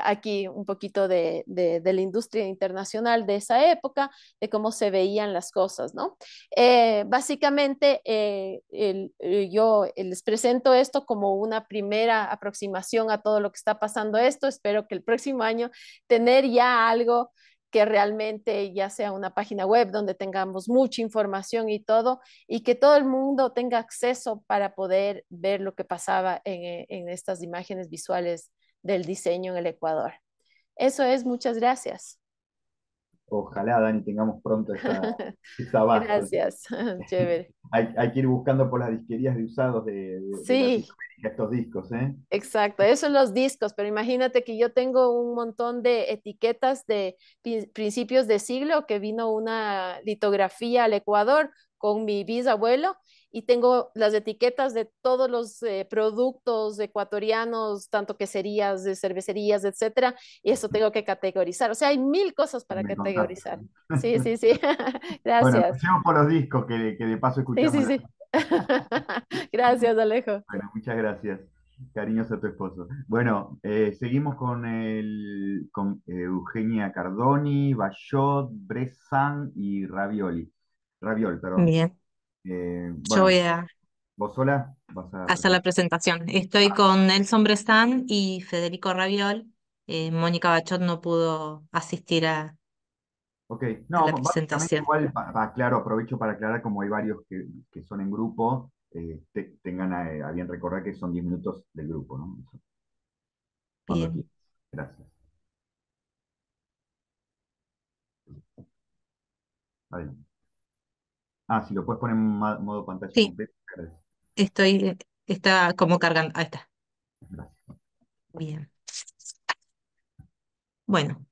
Aquí un poquito de la industria internacional de esa época, de cómo se veían las cosas, ¿no? Básicamente, yo les presento esto como una primera aproximación a todo lo que está pasando esto. Espero que el próximo año tener ya algo que realmente ya sea una página web donde tengamos mucha información y todo, y que todo el mundo tenga acceso para poder ver lo que pasaba en estas imágenes visuales del diseño en el Ecuador. Eso es, muchas gracias. Ojalá, Dani, tengamos pronto esa base. Gracias, chévere. Hay que ir buscando por las disquerías de usados de Sí, Latinoamérica estos discos, ¿eh? exacto, esos son los discos, pero imagínate que yo tengo un montón de etiquetas de principios de siglo que vino una litografía al Ecuador con mi bisabuelo y tengo las etiquetas de todos los productos ecuatorianos, tanto queserías, de cervecerías, etcétera, y eso tengo que categorizar. O sea, hay mil cosas para Me contaste. categorizar. Sí, sí, sí. Bueno, Gracias. empecemos por los discos, que de paso Sí, escuchamos sí, sí. Gracias, Alejo. Bueno, muchas gracias. Cariños a tu esposo. Bueno, seguimos con Eugenia Cardoni, Bayot, Bressan y Ravioli. Raviol, perdón. Bien, yo Bueno, voy a vos sola vas a hacer la presentar. presentación. Estoy con Nelson Bressan y Federico Raviol. Mónica Bachot no pudo asistir Ok, a no, la básicamente presentación. igual, claro, aprovecho para aclarar como hay varios que son en grupo, tengan a bien recordar que son 10 minutos del grupo, ¿no? Eso, cuando Bien, quieras. Gracias. Adelante. Ah, si lo puedes poner en modo pantalla sí, completa. Gracias. está como cargando. Ahí está. Gracias. Bien. Bueno,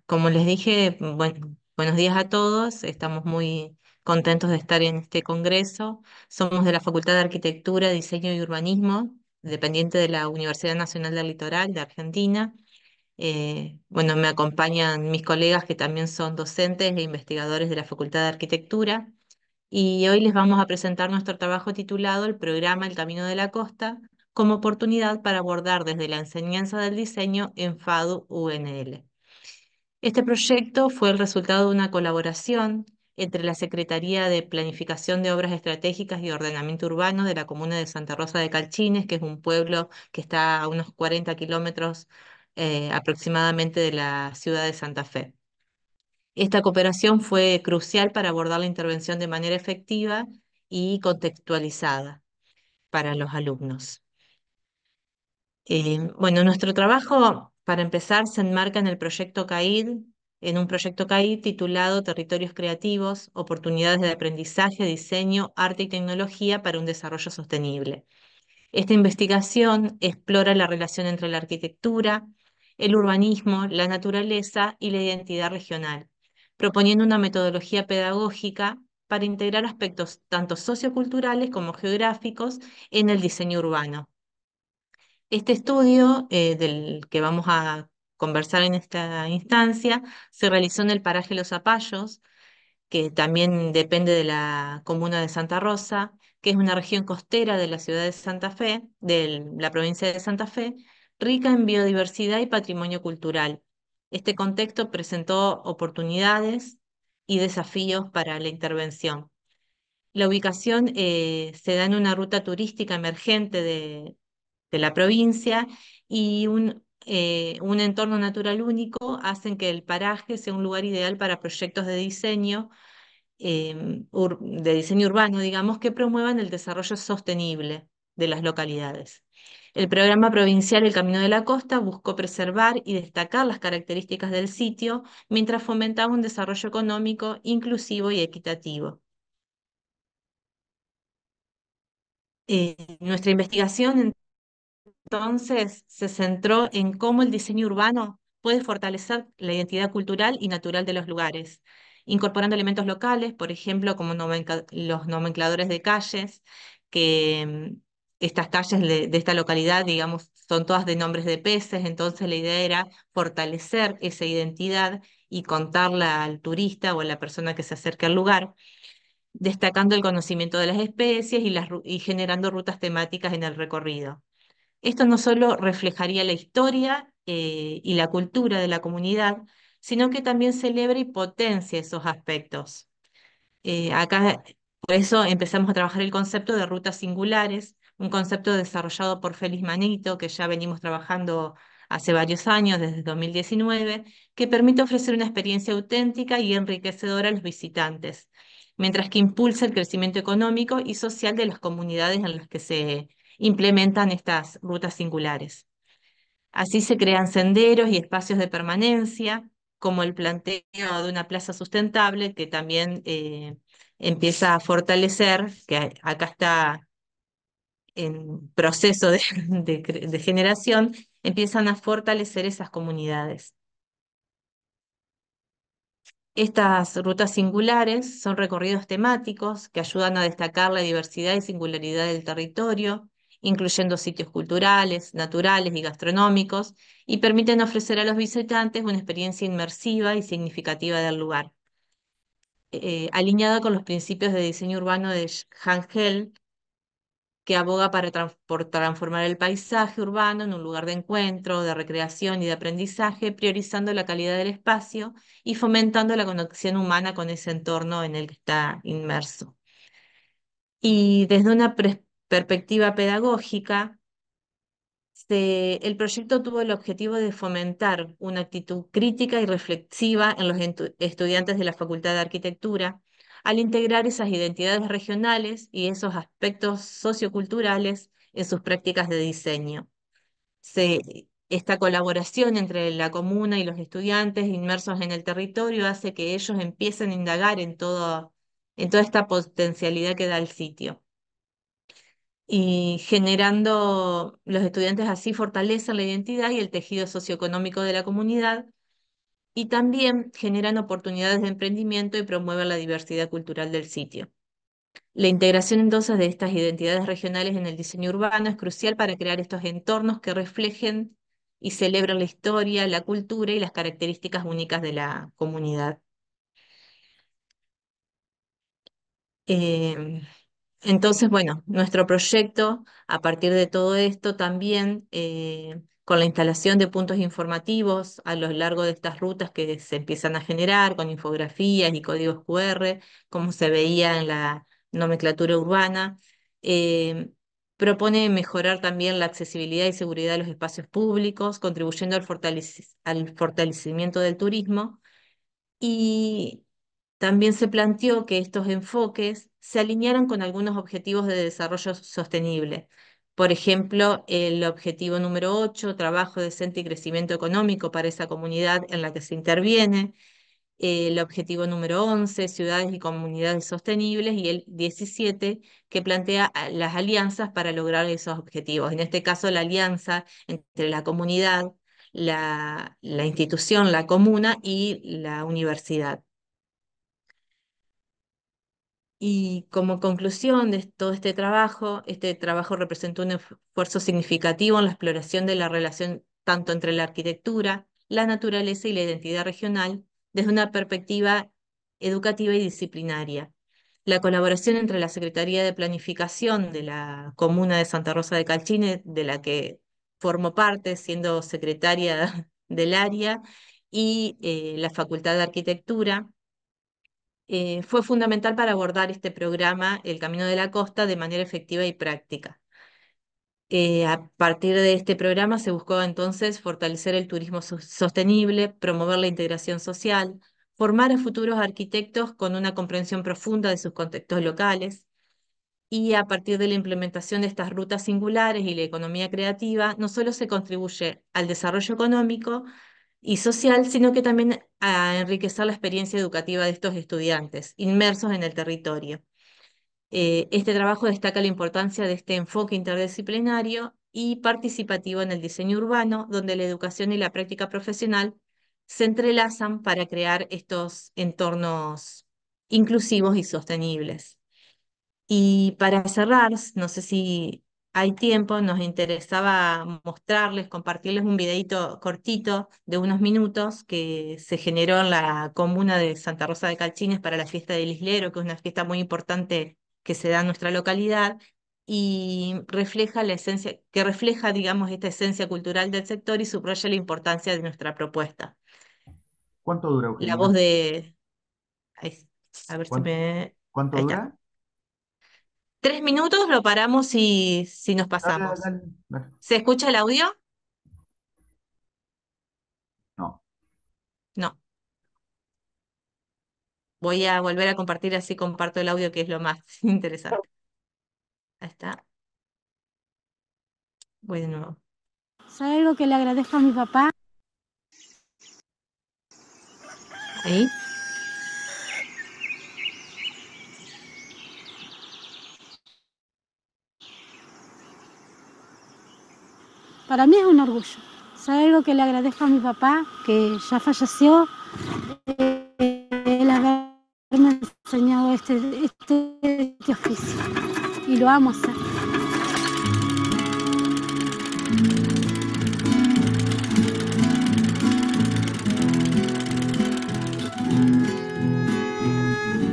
como les dije, buenos días a todos. Estamos muy contentos de estar en este congreso. Somos de la Facultad de Arquitectura, Diseño y Urbanismo, dependiente de la Universidad Nacional del Litoral de Argentina. Bueno, me acompañan mis colegas que también son docentes e investigadores de la Facultad de Arquitectura. Y hoy les vamos a presentar nuestro trabajo titulado El programa El Camino de la Costa, como oportunidad para abordar desde la enseñanza del diseño en FADU UNL. Este proyecto fue el resultado de una colaboración entre la Secretaría de Planificación de Obras Estratégicas y Ordenamiento Urbano de la comuna de Santa Rosa de Calchines, que es un pueblo que está a unos 40 kilómetros aproximadamente de la ciudad de Santa Fe. Esta cooperación fue crucial para abordar la intervención de manera efectiva y contextualizada para los alumnos. Bueno, nuestro trabajo, para empezar, se enmarca en el proyecto CAID, en un proyecto CAID titulado Territorios Creativos, Oportunidades de Aprendizaje, Diseño, Arte y Tecnología para un Desarrollo Sostenible. Esta investigación explora la relación entre la arquitectura, el urbanismo, la naturaleza y la identidad regional, proponiendo una metodología pedagógica para integrar aspectos tanto socioculturales como geográficos en el diseño urbano. Este estudio del que vamos a conversar en esta instancia se realizó en el paraje Los Zapallos, que también depende de la comuna de Santa Rosa, que es una región costera de la ciudad de Santa Fe, de la provincia de Santa Fe, rica en biodiversidad y patrimonio cultural. Este contexto presentó oportunidades y desafíos para la intervención. La ubicación se da en una ruta turística emergente de la provincia y un entorno natural único hacen que el paraje sea un lugar ideal para proyectos de diseño urbano, digamos, que promuevan el desarrollo sostenible de las localidades. El programa provincial El Camino de la Costa buscó preservar y destacar las características del sitio mientras fomentaba un desarrollo económico inclusivo y equitativo. Nuestra investigación entonces se centró en cómo el diseño urbano puede fortalecer la identidad cultural y natural de los lugares, incorporando elementos locales, por ejemplo, como los nomencladores de calles, que estas calles de esta localidad, digamos, son todas de nombres de peces, entonces la idea era fortalecer esa identidad y contarla al turista o a la persona que se acerque al lugar, destacando el conocimiento de las especies y generando rutas temáticas en el recorrido. Esto no solo reflejaría la historia y la cultura de la comunidad, sino que también celebra y potencia esos aspectos. Acá, por eso empezamos a trabajar el concepto de rutas singulares, un concepto desarrollado por Félix Manito, que ya venimos trabajando hace varios años, desde 2019, que permite ofrecer una experiencia auténtica y enriquecedora a los visitantes, mientras que impulsa el crecimiento económico y social de las comunidades en las que se implementan estas rutas singulares. Así se crean senderos y espacios de permanencia, como el planteo de una plaza sustentable que también empieza a fortalecer, que acá está en proceso de generación, empiezan a fortalecer esas comunidades. Estas rutas singulares son recorridos temáticos que ayudan a destacar la diversidad y singularidad del territorio, incluyendo sitios culturales, naturales y gastronómicos, y permiten ofrecer a los visitantes una experiencia inmersiva y significativa del lugar. Alineada con los principios de diseño urbano de Hangel, que aboga por transformar el paisaje urbano en un lugar de encuentro, de recreación y de aprendizaje, priorizando la calidad del espacio y fomentando la conexión humana con ese entorno en el que está inmerso. Y desde una perspectiva pedagógica, el proyecto tuvo el objetivo de fomentar una actitud crítica y reflexiva en los estudiantes de la Facultad de Arquitectura, al integrar esas identidades regionales y esos aspectos socioculturales en sus prácticas de diseño. Esta colaboración entre la comuna y los estudiantes inmersos en el territorio hace que ellos empiecen a indagar en toda esta potencialidad que da el sitio, y generando los estudiantes así fortalecen la identidad y el tejido socioeconómico de la comunidad, y también generan oportunidades de emprendimiento y promueven la diversidad cultural del sitio. La integración entonces de estas identidades regionales en el diseño urbano es crucial para crear estos entornos que reflejen y celebren la historia, la cultura y las características únicas de la comunidad. Em, Entonces, bueno, nuestro proyecto, a partir de todo esto, también con la instalación de puntos informativos a lo largo de estas rutas que se empiezan a generar, con infografías y códigos QR, como se veía en la nomenclatura urbana, eh, propone mejorar también la accesibilidad y seguridad de los espacios públicos, contribuyendo al fortalecimiento del turismo, y también se planteó que estos enfoques se alinearan con algunos objetivos de desarrollo sostenible. Por ejemplo, el objetivo número 8, trabajo decente y crecimiento económico para esa comunidad en la que se interviene. El objetivo número 11, ciudades y comunidades sostenibles. Y el 17, que plantea las alianzas para lograr esos objetivos. En este caso, la alianza entre la comunidad, la institución, la comuna y la universidad. Y como conclusión de todo este trabajo representó un esfuerzo significativo en la exploración de la relación tanto entre la arquitectura, la naturaleza y la identidad regional desde una perspectiva educativa y disciplinaria. La colaboración entre la Secretaría de Planificación de la Comuna de Santa Rosa de Calchine, de la que formo parte siendo secretaria del área, y la Facultad de Arquitectura, fue fundamental para abordar este programa, El Camino de la Costa, de manera efectiva y práctica. A partir de este programa se buscó entonces fortalecer el turismo sostenible, promover la integración social, formar a futuros arquitectos con una comprensión profunda de sus contextos locales, y a partir de la implementación de estas rutas singulares y la economía creativa, no solo se contribuye al desarrollo económico y social, sino que también a enriquecer la experiencia educativa de estos estudiantes inmersos en el territorio. Este trabajo destaca la importancia de este enfoque interdisciplinario y participativo en el diseño urbano, donde la educación y la práctica profesional se entrelazan para crear estos entornos inclusivos y sostenibles. Y para cerrar, no sé si hay tiempo, nos interesaba mostrarles, compartirles un videito cortito de unos minutos que se generó en la comuna de Santa Rosa de Calchines para la fiesta del Islero, que es una fiesta muy importante que se da en nuestra localidad y refleja la esencia, que refleja, digamos, esta esencia cultural del sector y subraya la importancia de nuestra propuesta. ¿Cuánto dura, La voz Eugenia? de... ay, a ver si ¿Cuánto, me... cuánto Ahí está. dura? 3 minutos lo paramos si nos Dale, dale, pasamos. dale, dale. ¿Se escucha el audio? No. No. Voy a volver a compartir, así comparto el audio, que es lo más interesante. Ahí está. Voy de nuevo. ¿Sabe algo que le agradezco a mi papá? Ahí. Para mí es un orgullo. ¿Sabe algo que le agradezco a mi papá, que ya falleció? El haberme enseñado este oficio. Y lo amo hacer.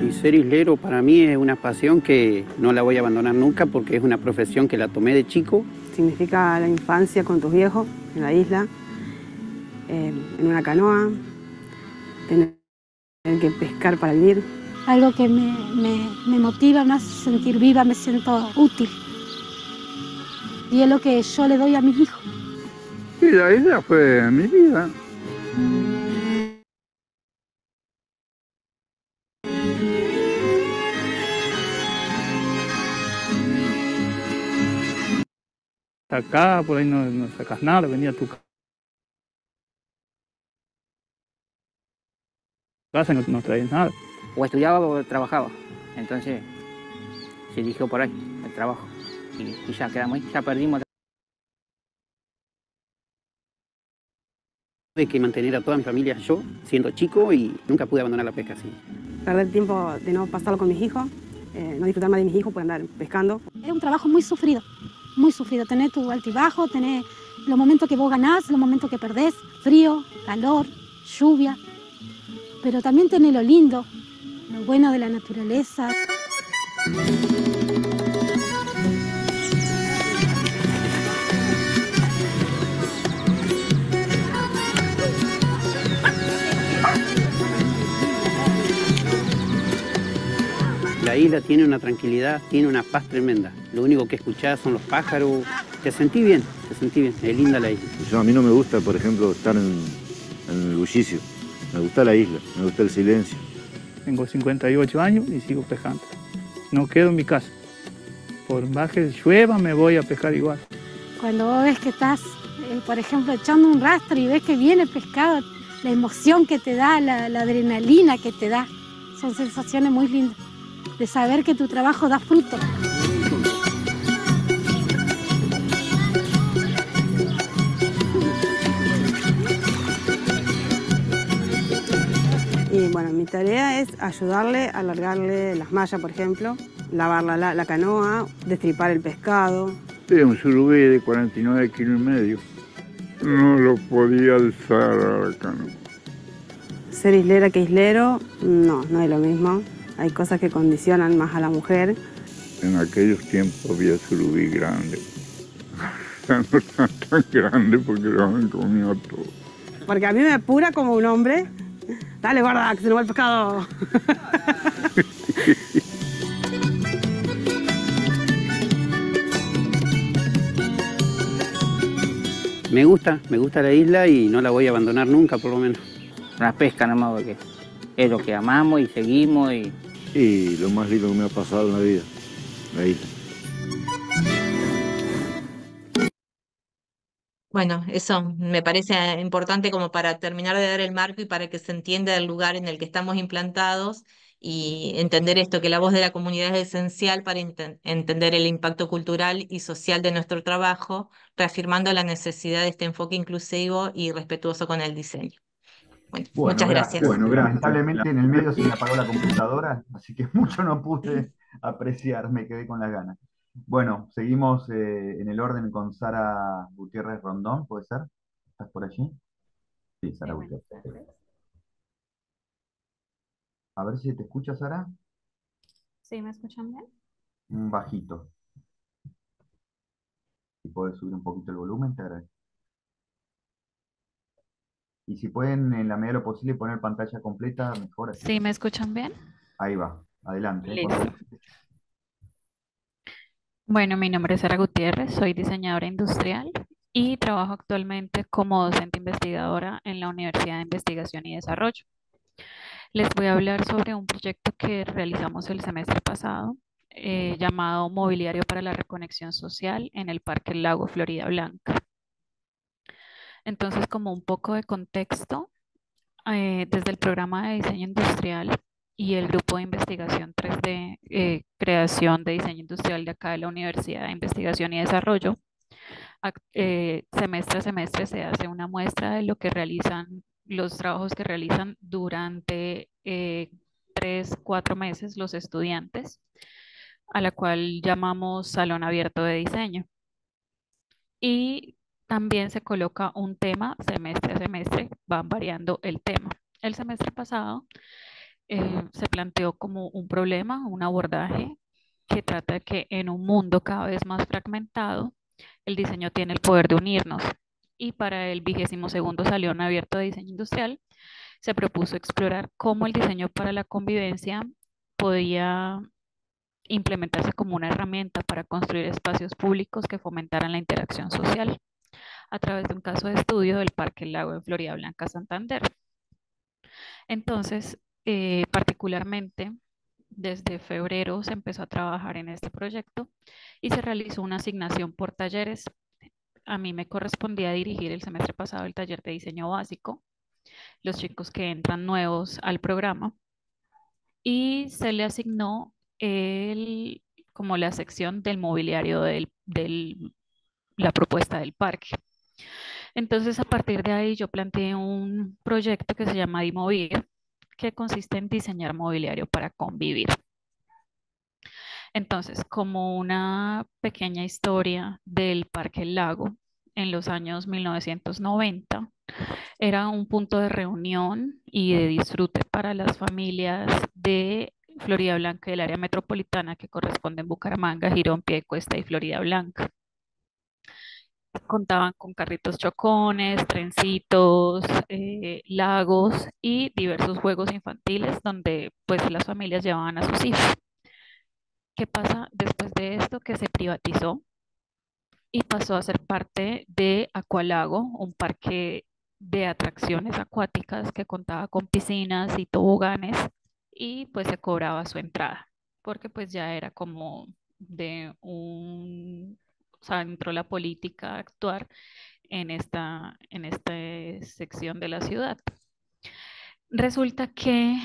Y ser islero para mí es una pasión que no la voy a abandonar nunca porque es una profesión que la tomé de chico. Significa la infancia con tus viejos en la isla, en una canoa, tener que pescar para vivir. Algo que me motiva, me hace sentir viva, me siento útil. Y es lo que yo le doy a mis hijos. Y la isla fue mi vida. Acá por ahí no sacas nada, venía a tu casa y no traes nada. O estudiaba o trabajaba. Entonces se eligió por ahí el trabajo. Y ya quedamos ahí, ya perdimos. Tuve que mantener a toda mi familia yo, siendo chico, y nunca pude abandonar la pesca así. Perder tiempo de no pasarlo con mis hijos, no disfrutar más de mis hijos por andar pescando. Es un trabajo muy sufrido, muy sufrido. Tener tu altibajo, tener los momentos que vos ganás, los momentos que perdés, frío, calor, lluvia. Pero también tener lo lindo, lo bueno de la naturaleza. La isla tiene una tranquilidad, tiene una paz tremenda. Lo único que escuchás son los pájaros. Te sentí bien, es linda la isla. A mí no me gusta, por ejemplo, estar en el bullicio. Me gusta la isla, me gusta el silencio. Tengo 58 años y sigo pescando. No quedo en mi casa. Por más que llueva me voy a pescar igual. Cuando vos ves que estás, por ejemplo, echando un rastro y ves que viene el pescado, la emoción que te da, la adrenalina que te da, son sensaciones muy lindas, de saber que tu trabajo da fruto. Y bueno, mi tarea es ayudarle a alargarle las mallas, por ejemplo, lavar la canoa, destripar el pescado. Sí, un surubí de 49,5 kilos. No lo podía alzar a la canoa. Ser islera que islero, no es lo mismo. Hay cosas que condicionan más a la mujer. En aquellos tiempos había surubí grande. Ya no están tan grandes porque lo han comido todo. Porque a mí me apura como un hombre. Dale, guarda, que se nos va el pescado. Me gusta la isla y no la voy a abandonar nunca, por lo menos. La pesca nomás, porque es lo que amamos y seguimos. Y lo más lindo que me ha pasado en la vida, la isla. Bueno, eso me parece importante como para terminar de dar el marco y para que se entienda el lugar en el que estamos implantados y entender esto, que la voz de la comunidad es esencial para entender el impacto cultural y social de nuestro trabajo, reafirmando la necesidad de este enfoque inclusivo y respetuoso con el diseño. Bueno, Bueno, muchas gracias. lamentablemente en el medio se me apagó la computadora, así que mucho no pude apreciar, me quedé con las ganas. Bueno, seguimos en el orden con Sara Gutiérrez Rondón, ¿puede ser? ¿Estás por allí? Sí, Sara Gutiérrez. A ver si te escucha, Sara. ¿Sí me escuchan bien? Un bajito. Si puedes subir un poquito el volumen, te agradezco. Y si pueden, en la medida de lo posible, poner pantalla completa, mejor así. ¿Sí me escuchan bien? Ahí va, adelante. Listo. Bueno, mi nombre es Sara Gutiérrez, soy diseñadora industrial y trabajo actualmente como docente investigadora en la Universidad de Investigación y Desarrollo. Les voy a hablar sobre un proyecto que realizamos el semestre pasado, llamado Mobiliario para la Reconexión Social en el Parque El Lago Florida Blanca. Entonces, como un poco de contexto, desde el programa de diseño industrial y el grupo de investigación 3D, creación de diseño industrial de acá de la Universidad de Investigación y Desarrollo, semestre a semestre se hace una muestra de lo que realizan, los trabajos que realizan durante 3, 4 meses los estudiantes, a la cual llamamos Salón Abierto de Diseño. Y también se coloca un tema semestre a semestre, van variando el tema. El semestre pasado se planteó como un problema, un abordaje que trata de que en un mundo cada vez más fragmentado, el diseño tiene el poder de unirnos. Y para el 22º Salón Abierto de Diseño Industrial, se propuso explorar cómo el diseño para la convivencia podía implementarse como una herramienta para construir espacios públicos que fomentaran la interacción social a través de un caso de estudio del Parque El Lago en Florida Blanca, Santander. Entonces, particularmente, desde febrero se empezó a trabajar en este proyecto y se realizó una asignación por talleres. A mí me correspondía dirigir el semestre pasado el taller de diseño básico, los chicos que entran nuevos al programa, y se le asignó como la sección del mobiliario de la propuesta del parque. Entonces, a partir de ahí, yo planteé un proyecto que se llama Dimovir, que consiste en diseñar mobiliario para convivir. Entonces, como una pequeña historia del Parque El Lago, en los años 1990, era un punto de reunión y de disfrute para las familias de Florida Blanca y del área metropolitana que corresponden Bucaramanga, Girón, Piedecuesta y Florida Blanca. Contaban con carritos chocones, trencitos, lagos y diversos juegos infantiles donde pues las familias llevaban a sus hijos. ¿Qué pasa después de esto? Que se privatizó y pasó a ser parte de Acualago, un parque de atracciones acuáticas que contaba con piscinas y toboganes y pues se cobraba su entrada, porque pues ya era como o sea, entró la política a actuar en esta sección de la ciudad. Resulta que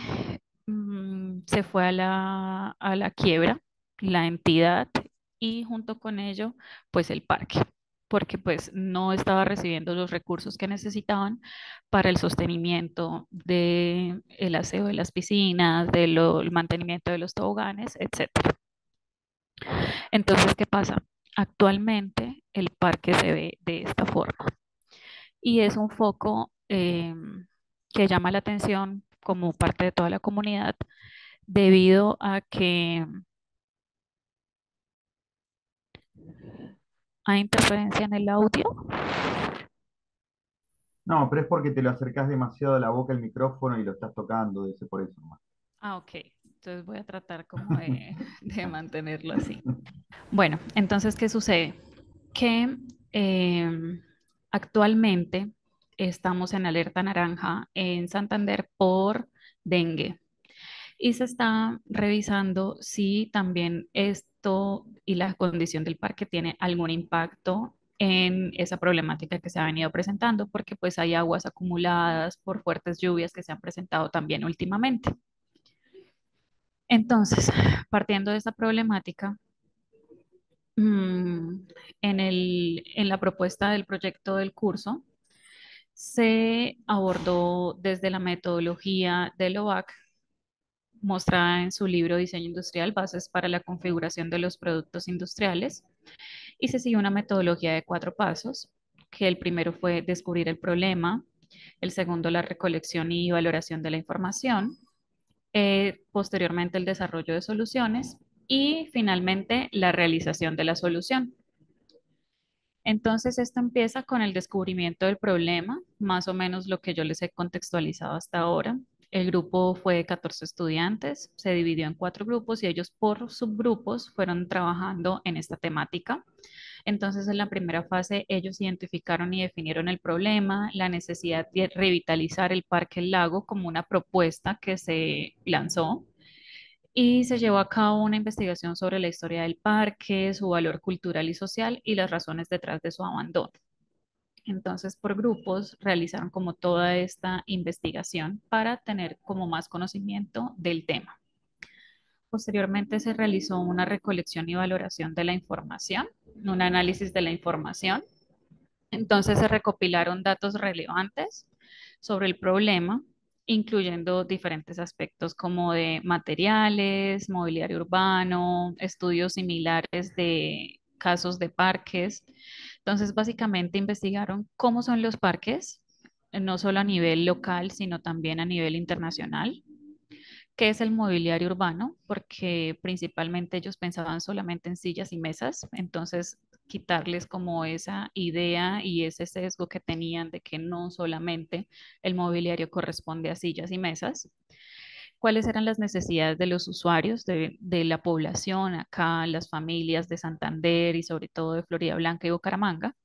se fue a la quiebra la entidad y junto con ello, pues el parque, porque pues no estaba recibiendo los recursos que necesitaban para el sostenimiento del aseo de las piscinas, el mantenimiento de los toboganes, etcétera. Entonces, ¿qué pasa? Actualmente el parque se ve de esta forma y es un foco que llama la atención como parte de toda la comunidad debido a que hay interferencia en el audio. No, pero es porque te lo acercás demasiado a la boca el micrófono y lo estás tocando, debe ser por eso nomás. Ah, ok. Entonces voy a tratar como de mantenerlo así. Bueno, entonces, ¿qué sucede? Que actualmente estamos en alerta naranja en Santander por dengue y se está revisando si también esto y la condición del parque tiene algún impacto en esa problemática que se ha venido presentando, porque pues hay aguas acumuladas por fuertes lluvias que se han presentado también últimamente. Entonces, partiendo de esta problemática, en la propuesta del proyecto del curso, se abordó desde la metodología de Lovac, mostrada en su libro Diseño Industrial, Bases para la configuración de los productos industriales, y se siguió una metodología de 4 pasos, que el primero fue descubrir el problema, el segundo la recolección y valoración de la información, posteriormente el desarrollo de soluciones y finalmente la realización de la solución. Entonces, esto empieza con el descubrimiento del problema, más o menos lo que yo les he contextualizado hasta ahora. El grupo fue de 14 estudiantes, se dividió en 4 grupos y ellos por subgrupos fueron trabajando en esta temática. Entonces, en la primera fase, ellos identificaron y definieron el problema, la necesidad de revitalizar el Parque El Lago como una propuesta que se lanzó y se llevó a cabo una investigación sobre la historia del parque, su valor cultural y social y las razones detrás de su abandono. Entonces, por grupos realizaron como toda esta investigación para tener como más conocimiento del tema. Posteriormente se realizó una recolección y valoración de la información, un análisis de la información. Entonces se recopilaron datos relevantes sobre el problema, incluyendo diferentes aspectos como de materiales, mobiliario urbano, estudios similares de casos de parques. Entonces, básicamente investigaron cómo son los parques, no solo a nivel local, sino también a nivel internacional. ¿Qué es el mobiliario urbano? Porque principalmente ellos pensaban solamente en sillas y mesas, entonces quitarles como esa idea y ese sesgo que tenían de que no solamente el mobiliario corresponde a sillas y mesas. ¿Cuáles eran las necesidades de los usuarios, de la población acá, las familias de Santander y sobre todo de Florida Blanca y Bucaramanga?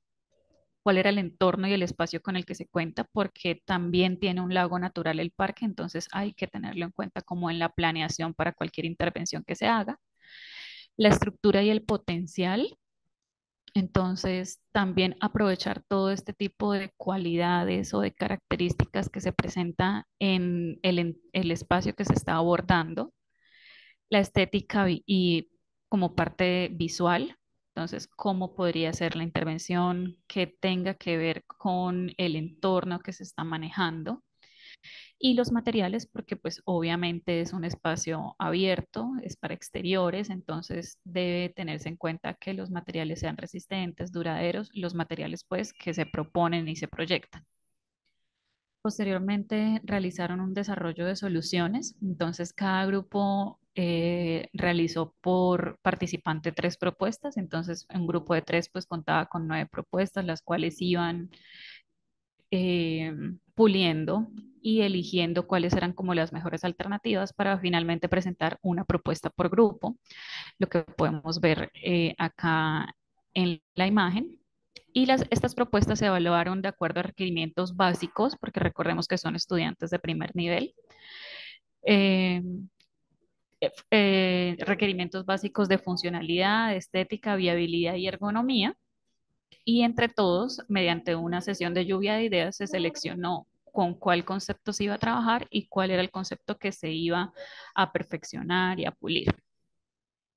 ¿Cuál era el entorno y el espacio con el que se cuenta? Porque también tiene un lago natural el parque, entonces hay que tenerlo en cuenta como en la planeación para cualquier intervención que se haga. La estructura y el potencial, entonces también aprovechar todo este tipo de cualidades o de características que se presenta en el espacio que se está abordando. La estética y como parte visual. Entonces, ¿cómo podría ser la intervención que tenga que ver con el entorno que se está manejando? Y los materiales, porque pues obviamente es un espacio abierto, es para exteriores, entonces debe tenerse en cuenta que los materiales sean resistentes, duraderos, los materiales pues que se proponen y se proyectan. Posteriormente realizaron un desarrollo de soluciones, entonces cada grupo realizó por participante 3 propuestas, entonces un grupo de 3 pues contaba con 9 propuestas, las cuales iban eh, puliendo y eligiendo cuáles eran como las mejores alternativas para finalmente presentar una propuesta por grupo, lo que podemos ver acá en la imagen. Y estas propuestas se evaluaron de acuerdo a requerimientos básicos, porque recordemos que son estudiantes de primer nivel. Eh, Requerimientos básicos de funcionalidad, estética, viabilidad y ergonomía. Y entre todos, mediante una sesión de lluvia de ideas, se seleccionó con cuál concepto se iba a trabajar y cuál era el concepto que se iba a perfeccionar y a pulir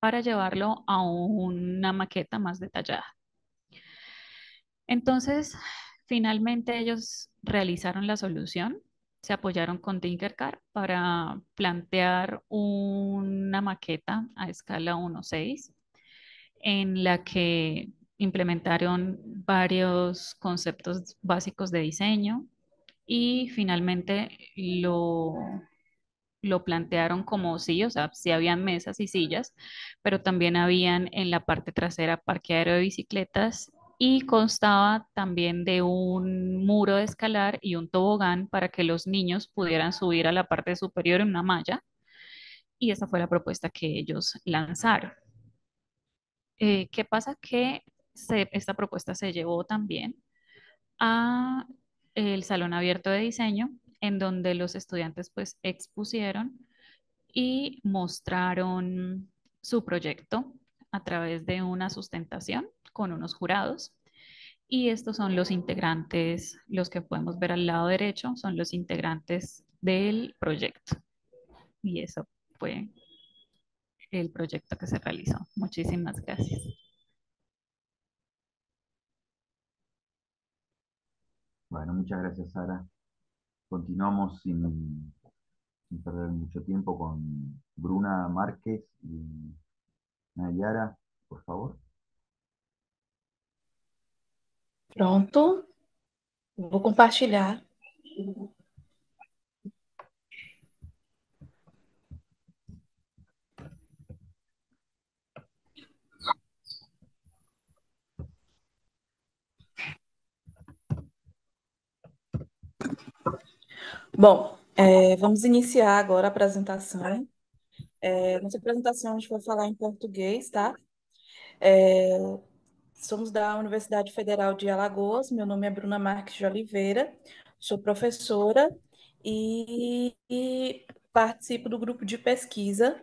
para llevarlo a una maqueta más detallada. Entonces, finalmente ellos realizaron la solución, se apoyaron con Tinkercad para plantear una maqueta a escala 1:6 en la que implementaron varios conceptos básicos de diseño y finalmente lo plantearon como sí, o sea, sí habían mesas y sillas, pero también habían en la parte trasera parqueadero de bicicletas y constaba también de un muro de escalar y un tobogán para que los niños pudieran subir a la parte superior en una malla. Y esa fue la propuesta que ellos lanzaron. ¿Qué pasa? Que esta propuesta se llevó también a el salón abierto de diseño, en donde los estudiantes pues expusieron y mostraron su proyecto a través de una sustentación con unos jurados. Y estos son los integrantes, los que podemos ver al lado derecho, son los integrantes del proyecto. Y eso fue el proyecto que se realizó. Muchísimas gracias. Bueno, muchas gracias, Sara. Continuamos sin perder mucho tiempo con Bruna Márquez y Nayara, por favor. Pronto, vou compartilhar. Bom, vamos iniciar agora a apresentação. Nossa apresentação a gente vai falar em português, tá? É, Somos da Universidade Federal de Alagoas. Meu nome é Bruna Marques de Oliveira, sou professora e participo do grupo de pesquisa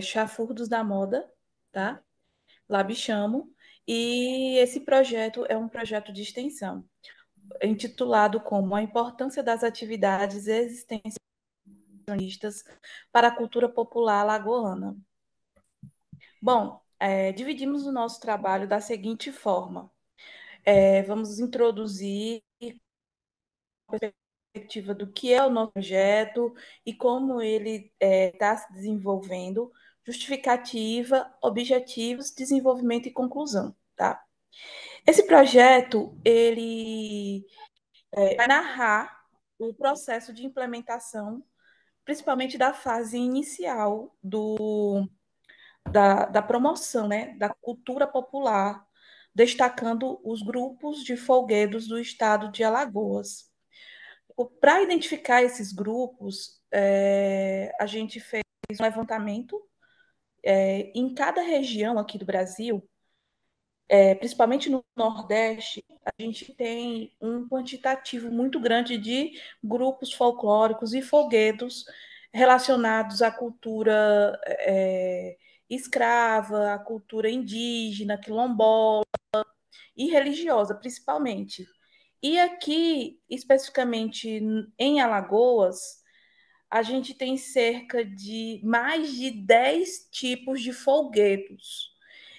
Chafurdos da Moda, tá? Lá me chamo. E esse projeto é um projeto de extensão, intitulado como A Importância das Atividades Existencialistas para a Cultura Popular Alagoana. Bom, dividimos o nosso trabalho da seguinte forma. Vamos introduzir a perspectiva do que é o nosso projeto e como ele está se desenvolvendo, justificativa, objetivos, desenvolvimento e conclusão, tá? Esse projeto, ele vai narrar o processo de implementação, principalmente da fase inicial da promoção, né, da cultura popular, destacando os grupos de folguedos do estado de Alagoas. Para identificar esses grupos, a gente fez um levantamento em cada região aqui do Brasil, principalmente no Nordeste, a gente tem um quantitativo muito grande de grupos folclóricos e folguedos relacionados à cultura escrava, à cultura indígena, quilombola e religiosa, principalmente. E aqui, especificamente em Alagoas, a gente tem cerca de mais de 10 tipos de folguedos.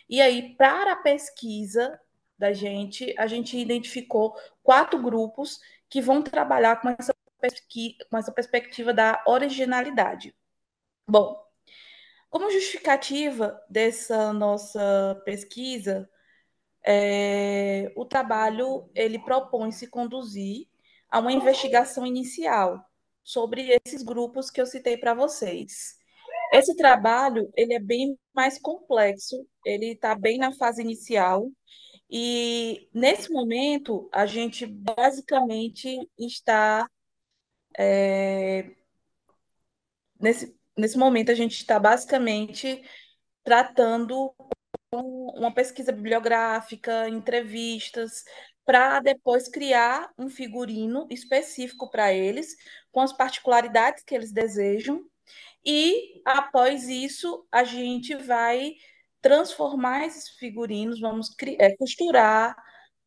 E aí, para a pesquisa da gente, a gente identificou 4 grupos que vão trabalhar com essa perspectiva da originalidade. Bom, como justificativa dessa nossa pesquisa, o trabalho ele propõe se conduzir a uma investigação inicial sobre esses grupos que eu citei para vocês. Esse trabalho ele é bem mais complexo, ele está bem na fase inicial e nesse momento a gente basicamente está nesse momento a gente está basicamente tratando uma pesquisa bibliográfica, entrevistas, para depois criar um figurino específico para eles, com as particularidades que eles desejam, e após isso a gente vai transformar esses figurinos, vamos costurar,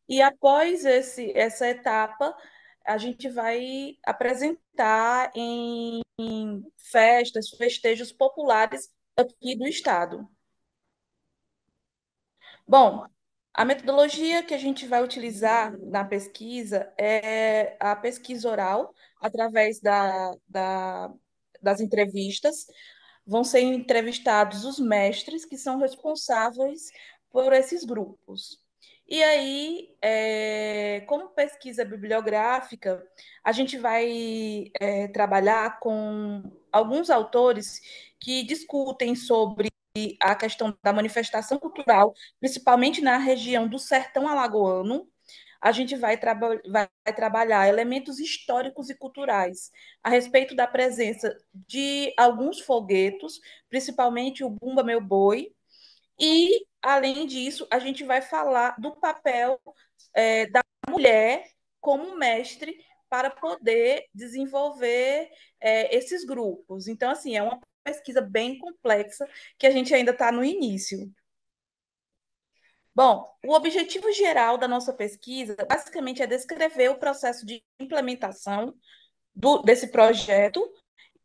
e após essa etapa a gente vai apresentar em festas, festejos populares aqui do estado. Bom, a metodologia que a gente vai utilizar na pesquisa é a pesquisa oral, através das entrevistas. Vão ser entrevistados os mestres que são responsáveis por esses grupos. E aí, como pesquisa bibliográfica, a gente vai trabalhar com alguns autores que discutem sobre a questão da manifestação cultural, principalmente na região do sertão alagoano. A gente vai trabalhar elementos históricos e culturais a respeito da presença de alguns folguetos, principalmente o Bumba Meu Boi, e, além disso, a gente vai falar do papel da mulher como mestre para poder desenvolver esses grupos. Então, assim, é uma pesquisa bem complexa que a gente ainda está no início. Bom, o objetivo geral da nossa pesquisa, basicamente, é descrever o processo de implementação desse projeto,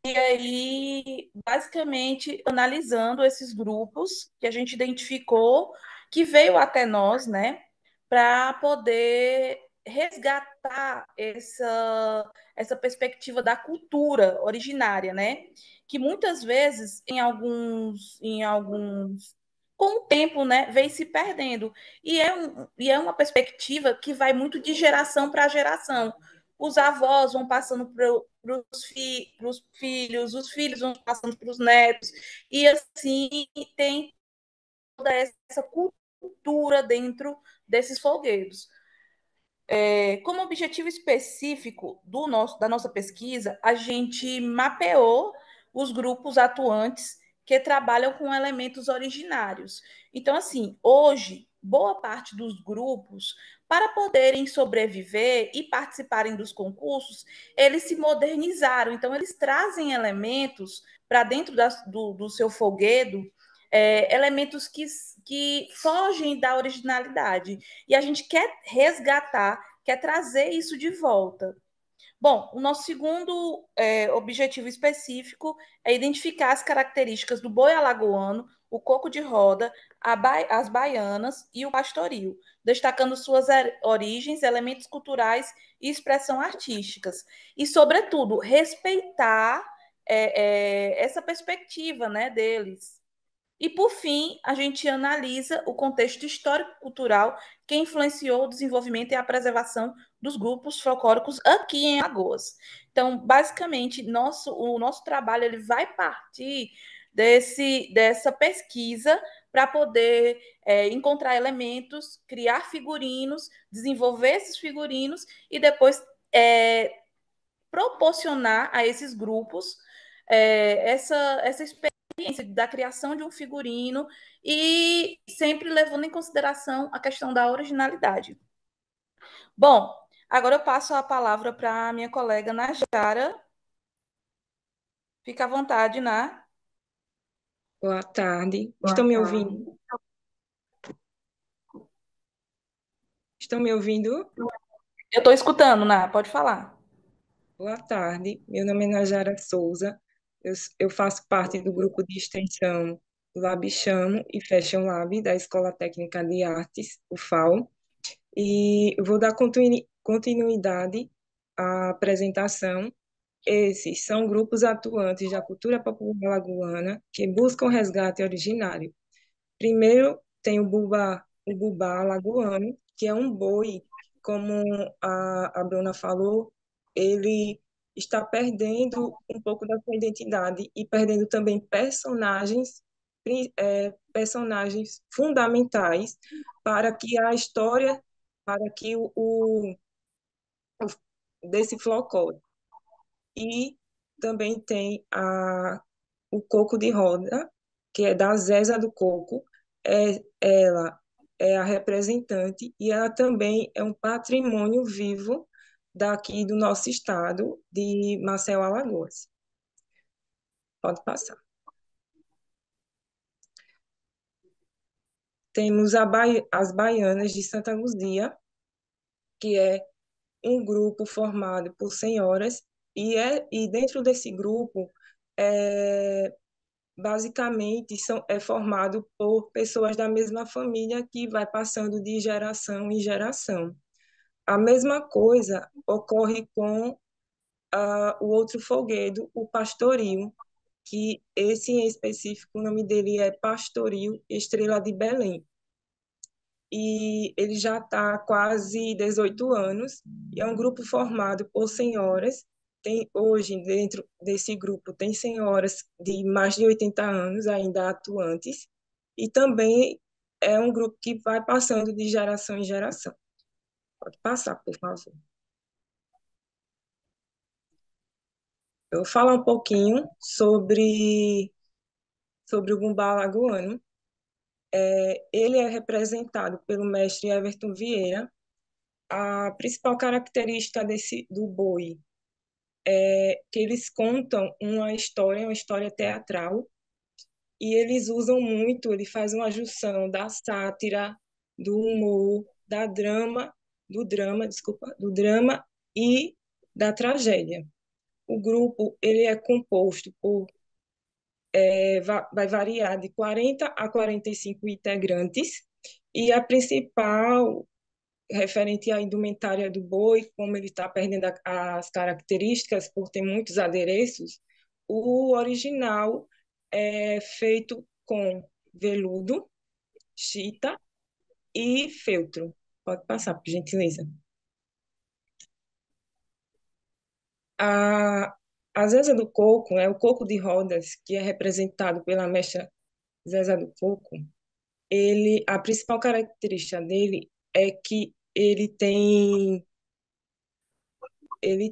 e aí, basicamente, analisando esses grupos que a gente identificou, que veio até nós, né, para poder resgatar essa perspectiva da cultura originária, né, que muitas vezes, com o tempo, né, vem se perdendo. E é uma perspectiva que vai muito de geração para geração. Os avós vão passando para os filhos, os filhos vão passando para os netos, e assim tem toda essa cultura dentro desses folguedos. Como objetivo específico da nossa pesquisa, a gente mapeou os grupos atuantes que trabalham com elementos originários. Então, assim, hoje, boa parte dos grupos, para poderem sobreviver e participarem dos concursos, eles se modernizaram. Então, eles trazem elementos para dentro do seu folguedo, elementos que fogem da originalidade. E a gente quer resgatar, quer trazer isso de volta. Bom, o nosso segundo objetivo específico é identificar as características do boi alagoano, o coco de roda, as baianas e o pastoril, destacando suas origens, elementos culturais e expressão artísticas. E, sobretudo, respeitar essa perspectiva, né, deles. E, por fim, a gente analisa o contexto histórico-cultural que influenciou o desenvolvimento e a preservação dos grupos folclóricos aqui em Alagoas. Então, basicamente, o nosso trabalho ele vai partir dessa pesquisa para poder encontrar elementos, criar figurinos, desenvolver esses figurinos e depois proporcionar a esses grupos essa experiência da criação de um figurino e sempre levando em consideração a questão da originalidade. Bom, agora eu passo a palavra para a minha colega Najara. Fica à vontade, Ná. Boa tarde. Estão me ouvindo? Estão me ouvindo? Eu estou escutando, Ná. Pode falar. Boa tarde. Meu nome é Najara Souza. Eu faço parte do grupo de extensão do Lab Chamo e Fashion Lab da Escola Técnica de Artes, UFAL. E eu vou dar continuidade à apresentação. Esses são grupos atuantes da cultura popular alagoana que buscam resgate originário. Primeiro, tem o bubá alagoano, que é um boi, como a Bruna falou, ele está perdendo um pouco da sua identidade e perdendo também personagens fundamentais para que a história, para que desse folclore. E também tem o coco de roda, que é da Zéza do Coco. Ela é a representante e ela também é um patrimônio vivo daqui do nosso estado, de Maceió, Alagoas. Pode passar. Temos as Baianas de Santa Luzia, que é um grupo formado por senhoras, e dentro desse grupo, basicamente, é formado por pessoas da mesma família que vai passando de geração em geração. A mesma coisa ocorre com o outro folguedo, o pastoril, que esse em específico, o nome dele é Pastoril Estrela de Belém. E ele já está há quase 18 anos, e é um grupo formado por senhoras. Hoje, dentro desse grupo, tem senhoras de mais de 80 anos ainda atuantes, e também é um grupo que vai passando de geração em geração. Pode passar, por favor. Eu vou falar um pouquinho sobre o bumbá alagoano. Ele é representado pelo mestre Everton Vieira. A principal característica do boi é que eles contam uma história teatral, e eles usam muito, ele faz uma junção da sátira, do humor, do drama e da tragédia. O grupo ele é composto por vai variar de 40 a 45 integrantes, e a principal, referente à indumentária do boi, como ele está perdendo as características por ter muitos adereços, o original é feito com veludo, chita e feltro. Pode passar, por gentileza. A Zeza do Coco, o coco de rodas, que é representado pela mestra Zeza do Coco, a principal característica dele é que ele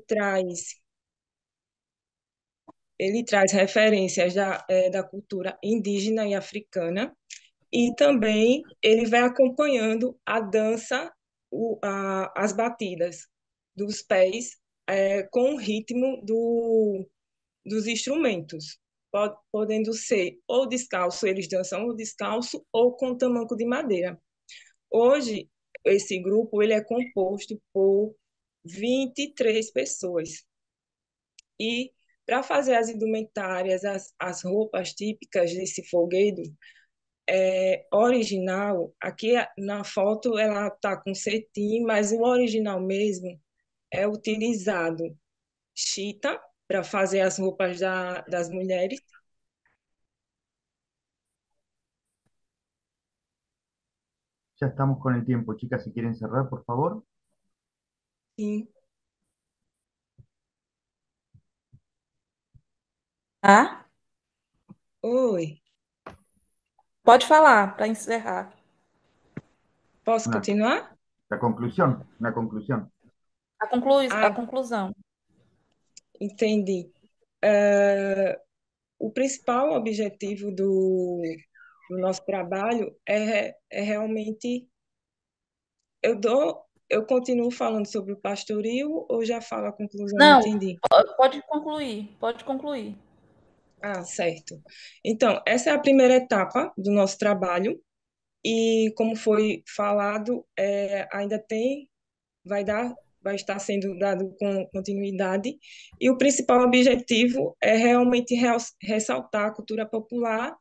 traz referências da cultura indígena e africana, e também ele vai acompanhando a dança, as batidas dos pés com o ritmo dos instrumentos, podendo ser ou descalço, eles dançam ou descalço, ou com tamanco de madeira. Hoje, esse grupo ele é composto por 23 pessoas. E para fazer as indumentárias, as roupas típicas desse folguedo original, aqui na foto ela está com cetim, mas o original mesmo é utilizado chita para fazer as roupas das mulheres. Ya estamos con el tiempo, chicas, si quieren cerrar, por favor. Sim. Ah? Oi. Pode falar para encerrar. Posso continuar? La conclusión, una conclusión. A conclusão. Entendi. O principal objetivo do nosso trabalho é realmente... Eu continuo falando sobre o pastoril ou já falo a conclusão? Não, entendi. Pode concluir. Ah, certo. Então, essa é a primeira etapa do nosso trabalho, e como foi falado, ainda vai estar sendo dado com continuidade, e o principal objetivo é realmente ressaltar a cultura popular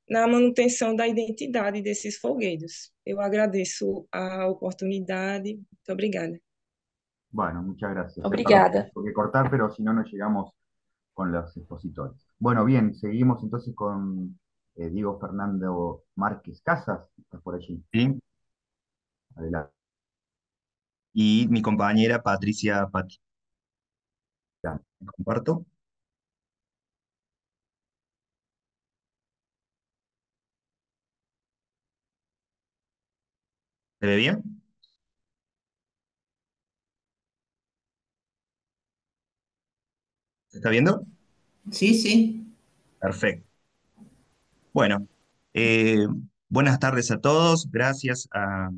na manutenção da identidade desses folguedos. Eu agradeço a oportunidade. Muito obrigada. Bueno, muchas gracias. Obrigada. Tengo que cortar, pero si no, no llegamos con los expositores. Bueno, bien, seguimos entonces con Diego Fernando Márquez Casas. ¿Estás por allí? Sí. Adelante. Y mi compañera Patricia Patti. Ya. Comparto. ¿Se ve bien? ¿Se está viendo? Sí, sí. Perfecto. Bueno, buenas tardes a todos. Gracias a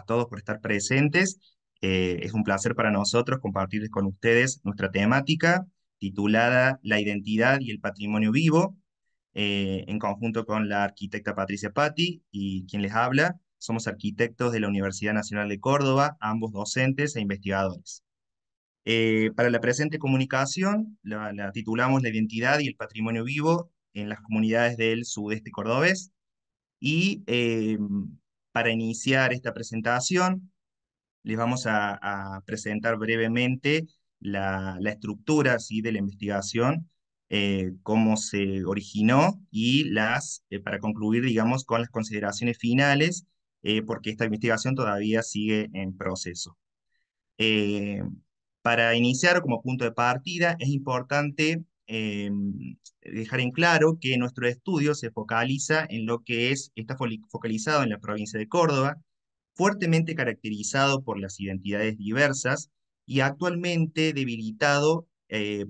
todos por estar presentes. Es un placer para nosotros compartir con ustedes nuestra temática titulada La identidad y el patrimonio vivo, en conjunto con la arquitecta Patricia Patti y quien les habla. Somos arquitectos de la Universidad Nacional de Córdoba, ambos docentes e investigadores. Para la presente comunicación la titulamos La identidad y el patrimonio vivo en las comunidades del sudeste cordobés, y para iniciar esta presentación les vamos a presentar brevemente la estructura, ¿sí?, de la investigación, cómo se originó y para concluir, digamos, con las consideraciones finales, porque esta investigación todavía sigue en proceso. Para iniciar como punto de partida es importante dejar en claro que nuestro estudio se focaliza en lo que está focalizado en la provincia de Córdoba, fuertemente caracterizado por las identidades diversas y actualmente debilitado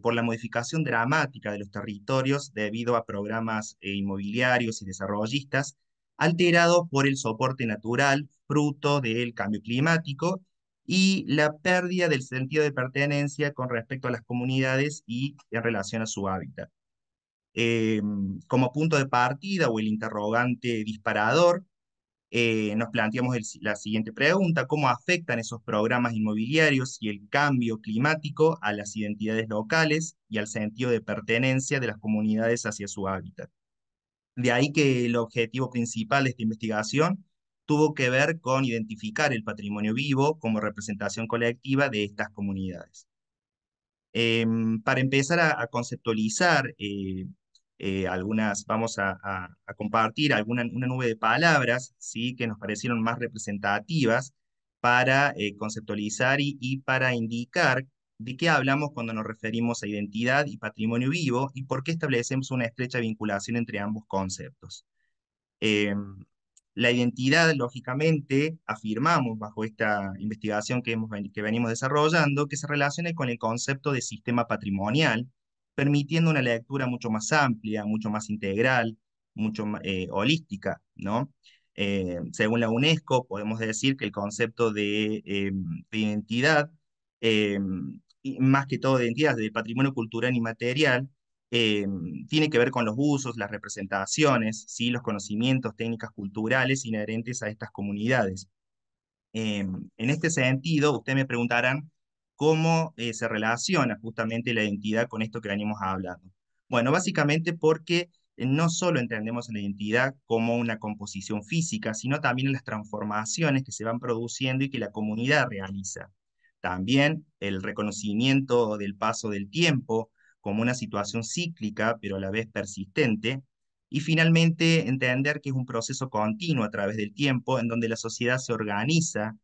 por la modificación dramática de los territorios debido a programas inmobiliarios y desarrollistas, alterados por el soporte natural fruto del cambio climático y la pérdida del sentido de pertenencia con respecto a las comunidades y en relación a su hábitat. Como punto de partida o el interrogante disparador, nos planteamos la siguiente pregunta: ¿cómo afectan esos programas inmobiliarios y el cambio climático a las identidades locales y al sentido de pertenencia de las comunidades hacia su hábitat? De ahí que el objetivo principal de esta investigación tuvo que ver con identificar el patrimonio vivo como representación colectiva de estas comunidades. Para empezar a conceptualizar vamos a compartir una nube de palabras, ¿sí?, que nos parecieron más representativas para conceptualizar y para indicar de qué hablamos cuando nos referimos a identidad y patrimonio vivo y por qué establecemos una estrecha vinculación entre ambos conceptos. Eh, la identidad, lógicamente, afirmamos bajo esta investigación que venimos desarrollando, que se relaciona con el concepto de sistema patrimonial, permitiendo una lectura mucho más amplia, mucho más integral, mucho más holística, ¿no? Según la UNESCO, podemos decir que el concepto de identidad, eh, y más que todo de identidad, de patrimonio cultural inmaterial, eh, tiene que ver con los usos, las representaciones, ¿sí?, los conocimientos, técnicas culturales inherentes a estas comunidades. En este sentido, ustedes me preguntarán cómo se relaciona justamente la identidad con esto que venimos hablando. Bueno, básicamente porque no solo entendemos la identidad como una composición física, sino también en las transformaciones que se van produciendo y que la comunidad realiza. También el reconocimiento del paso del tiempo como una situación cíclica, pero a la vez persistente. Y finalmente, entender que es un proceso continuo a través del tiempo en donde la sociedad se organiza,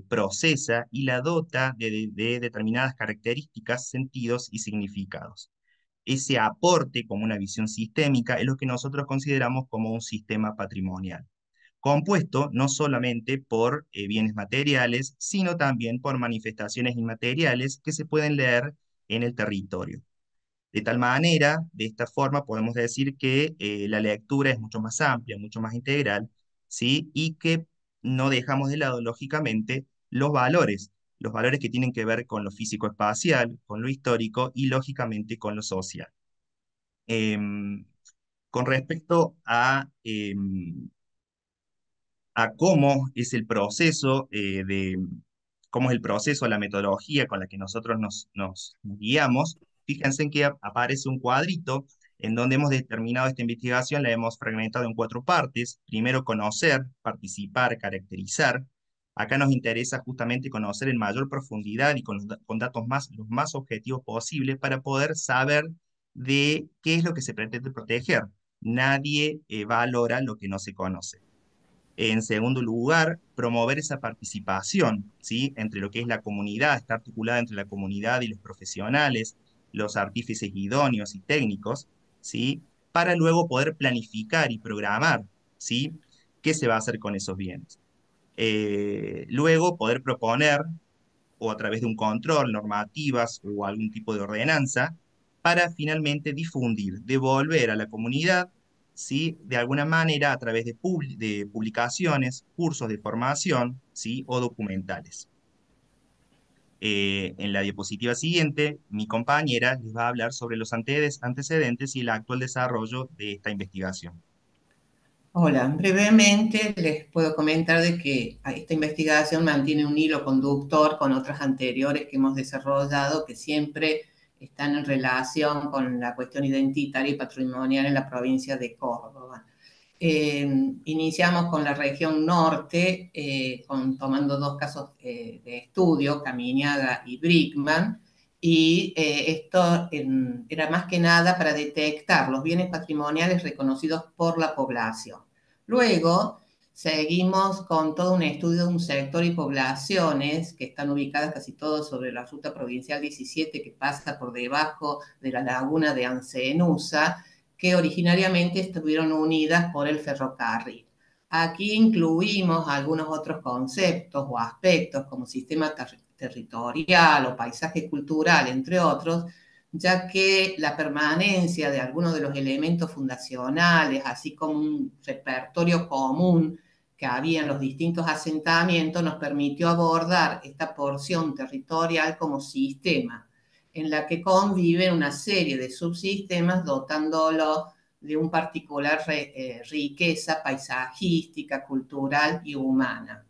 procesa y la dota de determinadas características, sentidos y significados. Ese aporte como una visión sistémica es lo que nosotros consideramos como un sistema patrimonial, compuesto no solamente por bienes materiales, sino también por manifestaciones inmateriales que se pueden leer en el territorio. De tal manera, de esta forma, podemos decir que la lectura es mucho más amplia, mucho más integral, ¿sí? Y que no dejamos de lado, lógicamente, los valores que tienen que ver con lo físico-espacial, con lo histórico y, lógicamente, con lo social. Con respecto a cómo es el proceso cómo es el proceso, la metodología con la que nosotros nos guiamos. Fíjense en que aparece un cuadrito en donde hemos determinado esta investigación, la hemos fragmentado en 4 partes. Primero, conocer, participar, caracterizar. Acá nos interesa justamente conocer en mayor profundidad y con datos los más objetivos posibles para poder saber de qué es lo que se pretende proteger. Nadie valora lo que no se conoce. En segundo lugar, promover esa participación, ¿sí?, entre lo que es la comunidad, está articulada entre la comunidad y los profesionales, los artífices idóneos y técnicos, ¿sí?, para luego poder planificar y programar, ¿sí?, qué se va a hacer con esos bienes. Luego, poder proponer, o a través de un control, normativas o algún tipo de ordenanza, para finalmente difundir, devolver a la comunidad, ¿sí?, de alguna manera a través de publicaciones, cursos de formación, ¿sí?, o documentales. En la diapositiva siguiente, mi compañera les va a hablar sobre los antecedentes y el actual desarrollo de esta investigación. Hola, brevemente les puedo comentar de que esta investigación mantiene un hilo conductor con otras anteriores que hemos desarrollado que siempre están en relación con la cuestión identitaria y patrimonial en la provincia de Córdoba. Iniciamos con la región norte, tomando 2 casos de estudio, Camiñaga y Brickman, y esto era más que nada para detectar los bienes patrimoniales reconocidos por la población. Luego seguimos con todo un estudio de un sector y poblaciones que están ubicadas casi todos sobre la ruta provincial 17 que pasa por debajo de la laguna de Ancenusa, que originariamente estuvieron unidas por el ferrocarril. Aquí incluimos algunos otros conceptos o aspectos como sistema territorial o paisaje cultural, entre otros, ya que la permanencia de algunos de los elementos fundacionales, así como un repertorio común que había en los distintos asentamientos, nos permitió abordar esta porción territorial como sistema, en la que conviven una serie de subsistemas dotándolo de un particular riqueza paisajística, cultural y humana.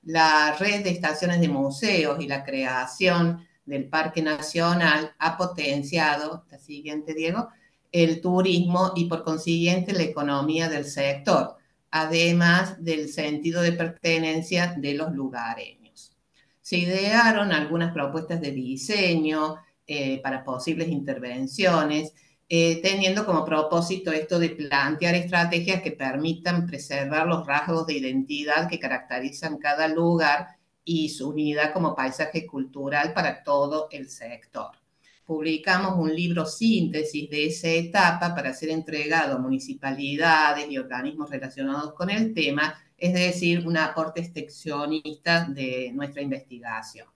La red de estaciones de museos y la creación del Parque Nacional ha potenciado, la siguiente, Diego, el turismo y por consiguiente la economía del sector, además del sentido de pertenencia de los lugareños. Se idearon algunas propuestas de diseño para posibles intervenciones, teniendo como propósito esto de plantear estrategias que permitan preservar los rasgos de identidad que caracterizan cada lugar y su unidad como paisaje cultural para todo el sector. Publicamos un libro síntesis de esa etapa para ser entregado a municipalidades y organismos relacionados con el tema, es decir, un aporte extensionista de nuestra investigación.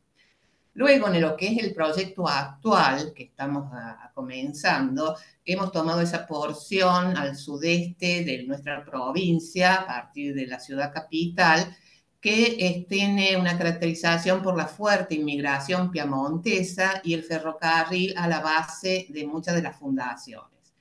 Luego, en lo que es el proyecto actual que estamos comenzando, hemos tomado esa porción al sudeste de nuestra provincia, a partir de la ciudad capital, que tiene una caracterización por la fuerte inmigración piamontesa y el ferrocarril a la base de muchas de las fundaciones.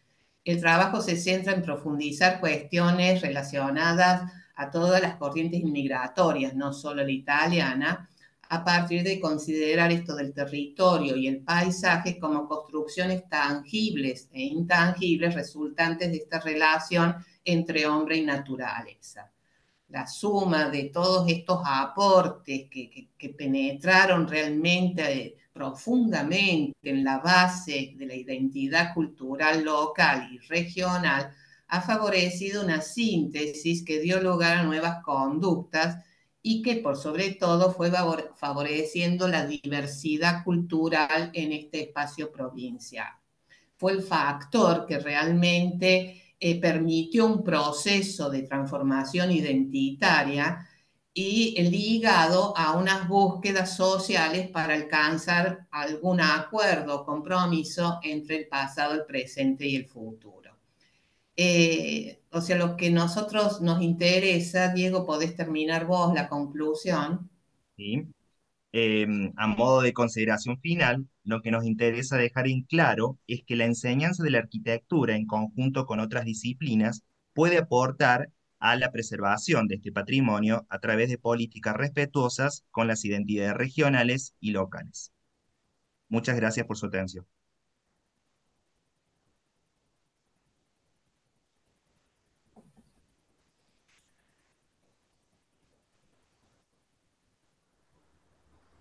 El trabajo se centra en profundizar cuestiones relacionadas a todas las corrientes inmigratorias, no solo la italiana, a partir de considerar esto del territorio y el paisaje como construcciones tangibles e intangibles resultantes de esta relación entre hombre y naturaleza. La suma de todos estos aportes que penetraron realmente profundamente en la base de la identidad cultural local y regional ha favorecido una síntesis que dio lugar a nuevas conductas y que por sobre todo fue favoreciendo la diversidad cultural en este espacio provincial. Fue el factor que realmente permitió un proceso de transformación identitaria y ligado a unas búsquedas sociales para alcanzar algún acuerdo o compromiso entre el pasado, el presente y el futuro. O sea, lo que nosotros nos interesa, Diego, podés terminar vos la conclusión. ¿Sí? A modo de consideración final, lo que nos interesa dejar en claro es que la enseñanza de la arquitectura en conjunto con otras disciplinas puede aportar a la preservación de este patrimonio a través de políticas respetuosas con las identidades regionales y locales. Muchas gracias por su atención.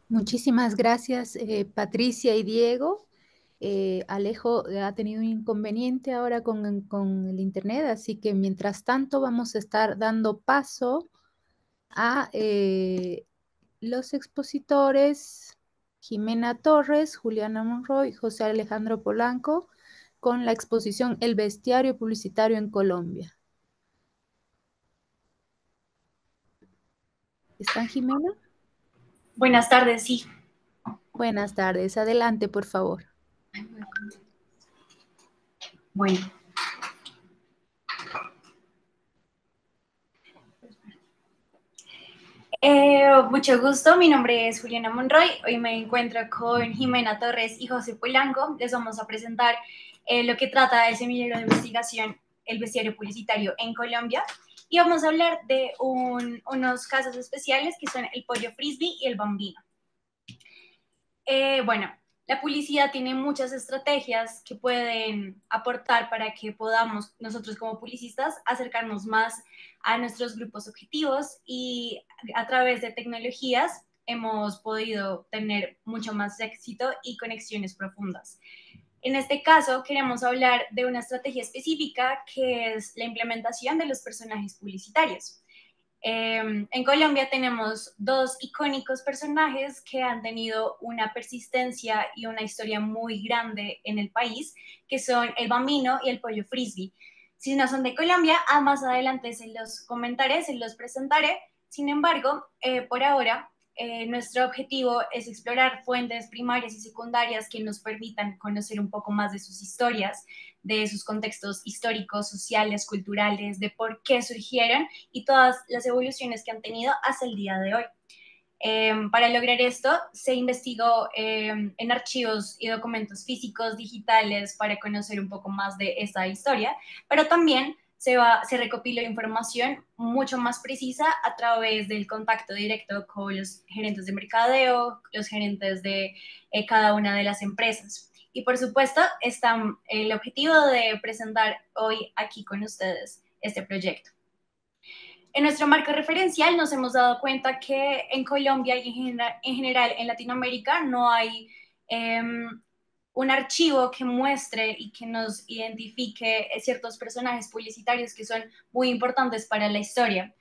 Muchísimas gracias, Patricia y Diego. Alejo ha tenido un inconveniente ahora con el internet, así que mientras tanto vamos a estar dando paso a los expositores Jimena Torres, Juliana Monroy y José Alejandro Polanco con la exposición El bestiario publicitario en Colombia. ¿Están, Jimena? Buenas tardes, sí. Buenas tardes, adelante, por favor. Bueno. Mucho gusto, mi nombre es Juliana Monroy, hoy me encuentro con Jimena Torres y José Polanco. Les vamos a presentar lo que trata el semillero de investigación, el bestiario publicitario en Colombia, y vamos a hablar de unos casos especiales que son el pollo frisbee y el bambino. Bueno, la publicidad tiene muchas estrategias que pueden aportar para que podamos nosotros como publicistas acercarnos más a nuestros grupos objetivos, y a través de tecnologías hemos podido tener mucho más éxito y conexiones profundas. En este caso queremos hablar de una estrategia específica que es la implementación de los personajes publicitarios. En Colombia tenemos dos icónicos personajes que han tenido una persistencia y una historia muy grande en el país, que son el bambino y el pollo frisbee. Si no son de Colombia, más adelante se los comentaré, se los presentaré. Sin embargo, por ahora, nuestro objetivo es explorar fuentes primarias y secundarias que nos permitan conocer un poco más de sus historias, de sus contextos históricos, sociales, culturales, de por qué surgieron y todas las evoluciones que han tenido hasta el día de hoy. Para lograr esto, se investigó en archivos y documentos físicos, digitales, para conocer un poco más de esta historia, pero también se recopiló información mucho más precisa a través del contacto directo con los gerentes de mercadeo, los gerentes de cada una de las empresas. Y por supuesto, está el objetivo de presentar hoy aquí con ustedes este proyecto. En nuestro marco referencial nos hemos dado cuenta que en Colombia y en general en Latinoamérica no hay un archivo que muestre y que nos identifique ciertos personajes publicitarios que son muy importantes para la historia.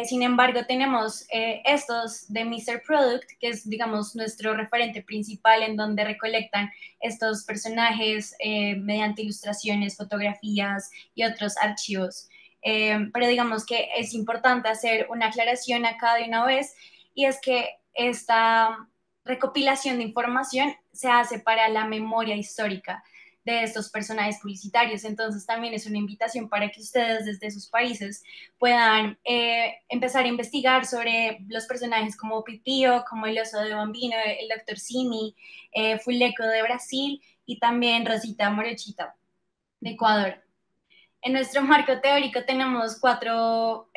Sin embargo, tenemos estos de Mr. Product, que es, digamos, nuestro referente principal en donde recolectan estos personajes mediante ilustraciones, fotografías y otros archivos. Pero digamos que es importante hacer una aclaración acá de una vez, y es que esta recopilación de información se hace para la memoria histórica de estos personajes publicitarios. Entonces también es una invitación para que ustedes desde sus países puedan empezar a investigar sobre los personajes como Pipio, como el oso de Bambino, el Dr. Simi, Fuleco de Brasil y también Rosita Morochita de Ecuador. En nuestro marco teórico tenemos 4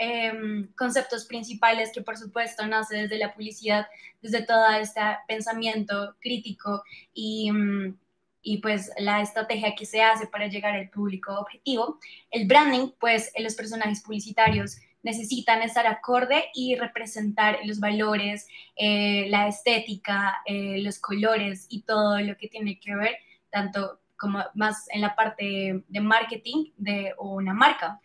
conceptos principales que por supuesto nace desde la publicidad, desde todo este pensamiento crítico y pues la estrategia que se hace para llegar al público objetivo. El branding, pues los personajes publicitarios necesitan estar acorde y representar los valores, la estética, los colores y todo lo que tiene que ver tanto como más en la parte de marketing de una marca.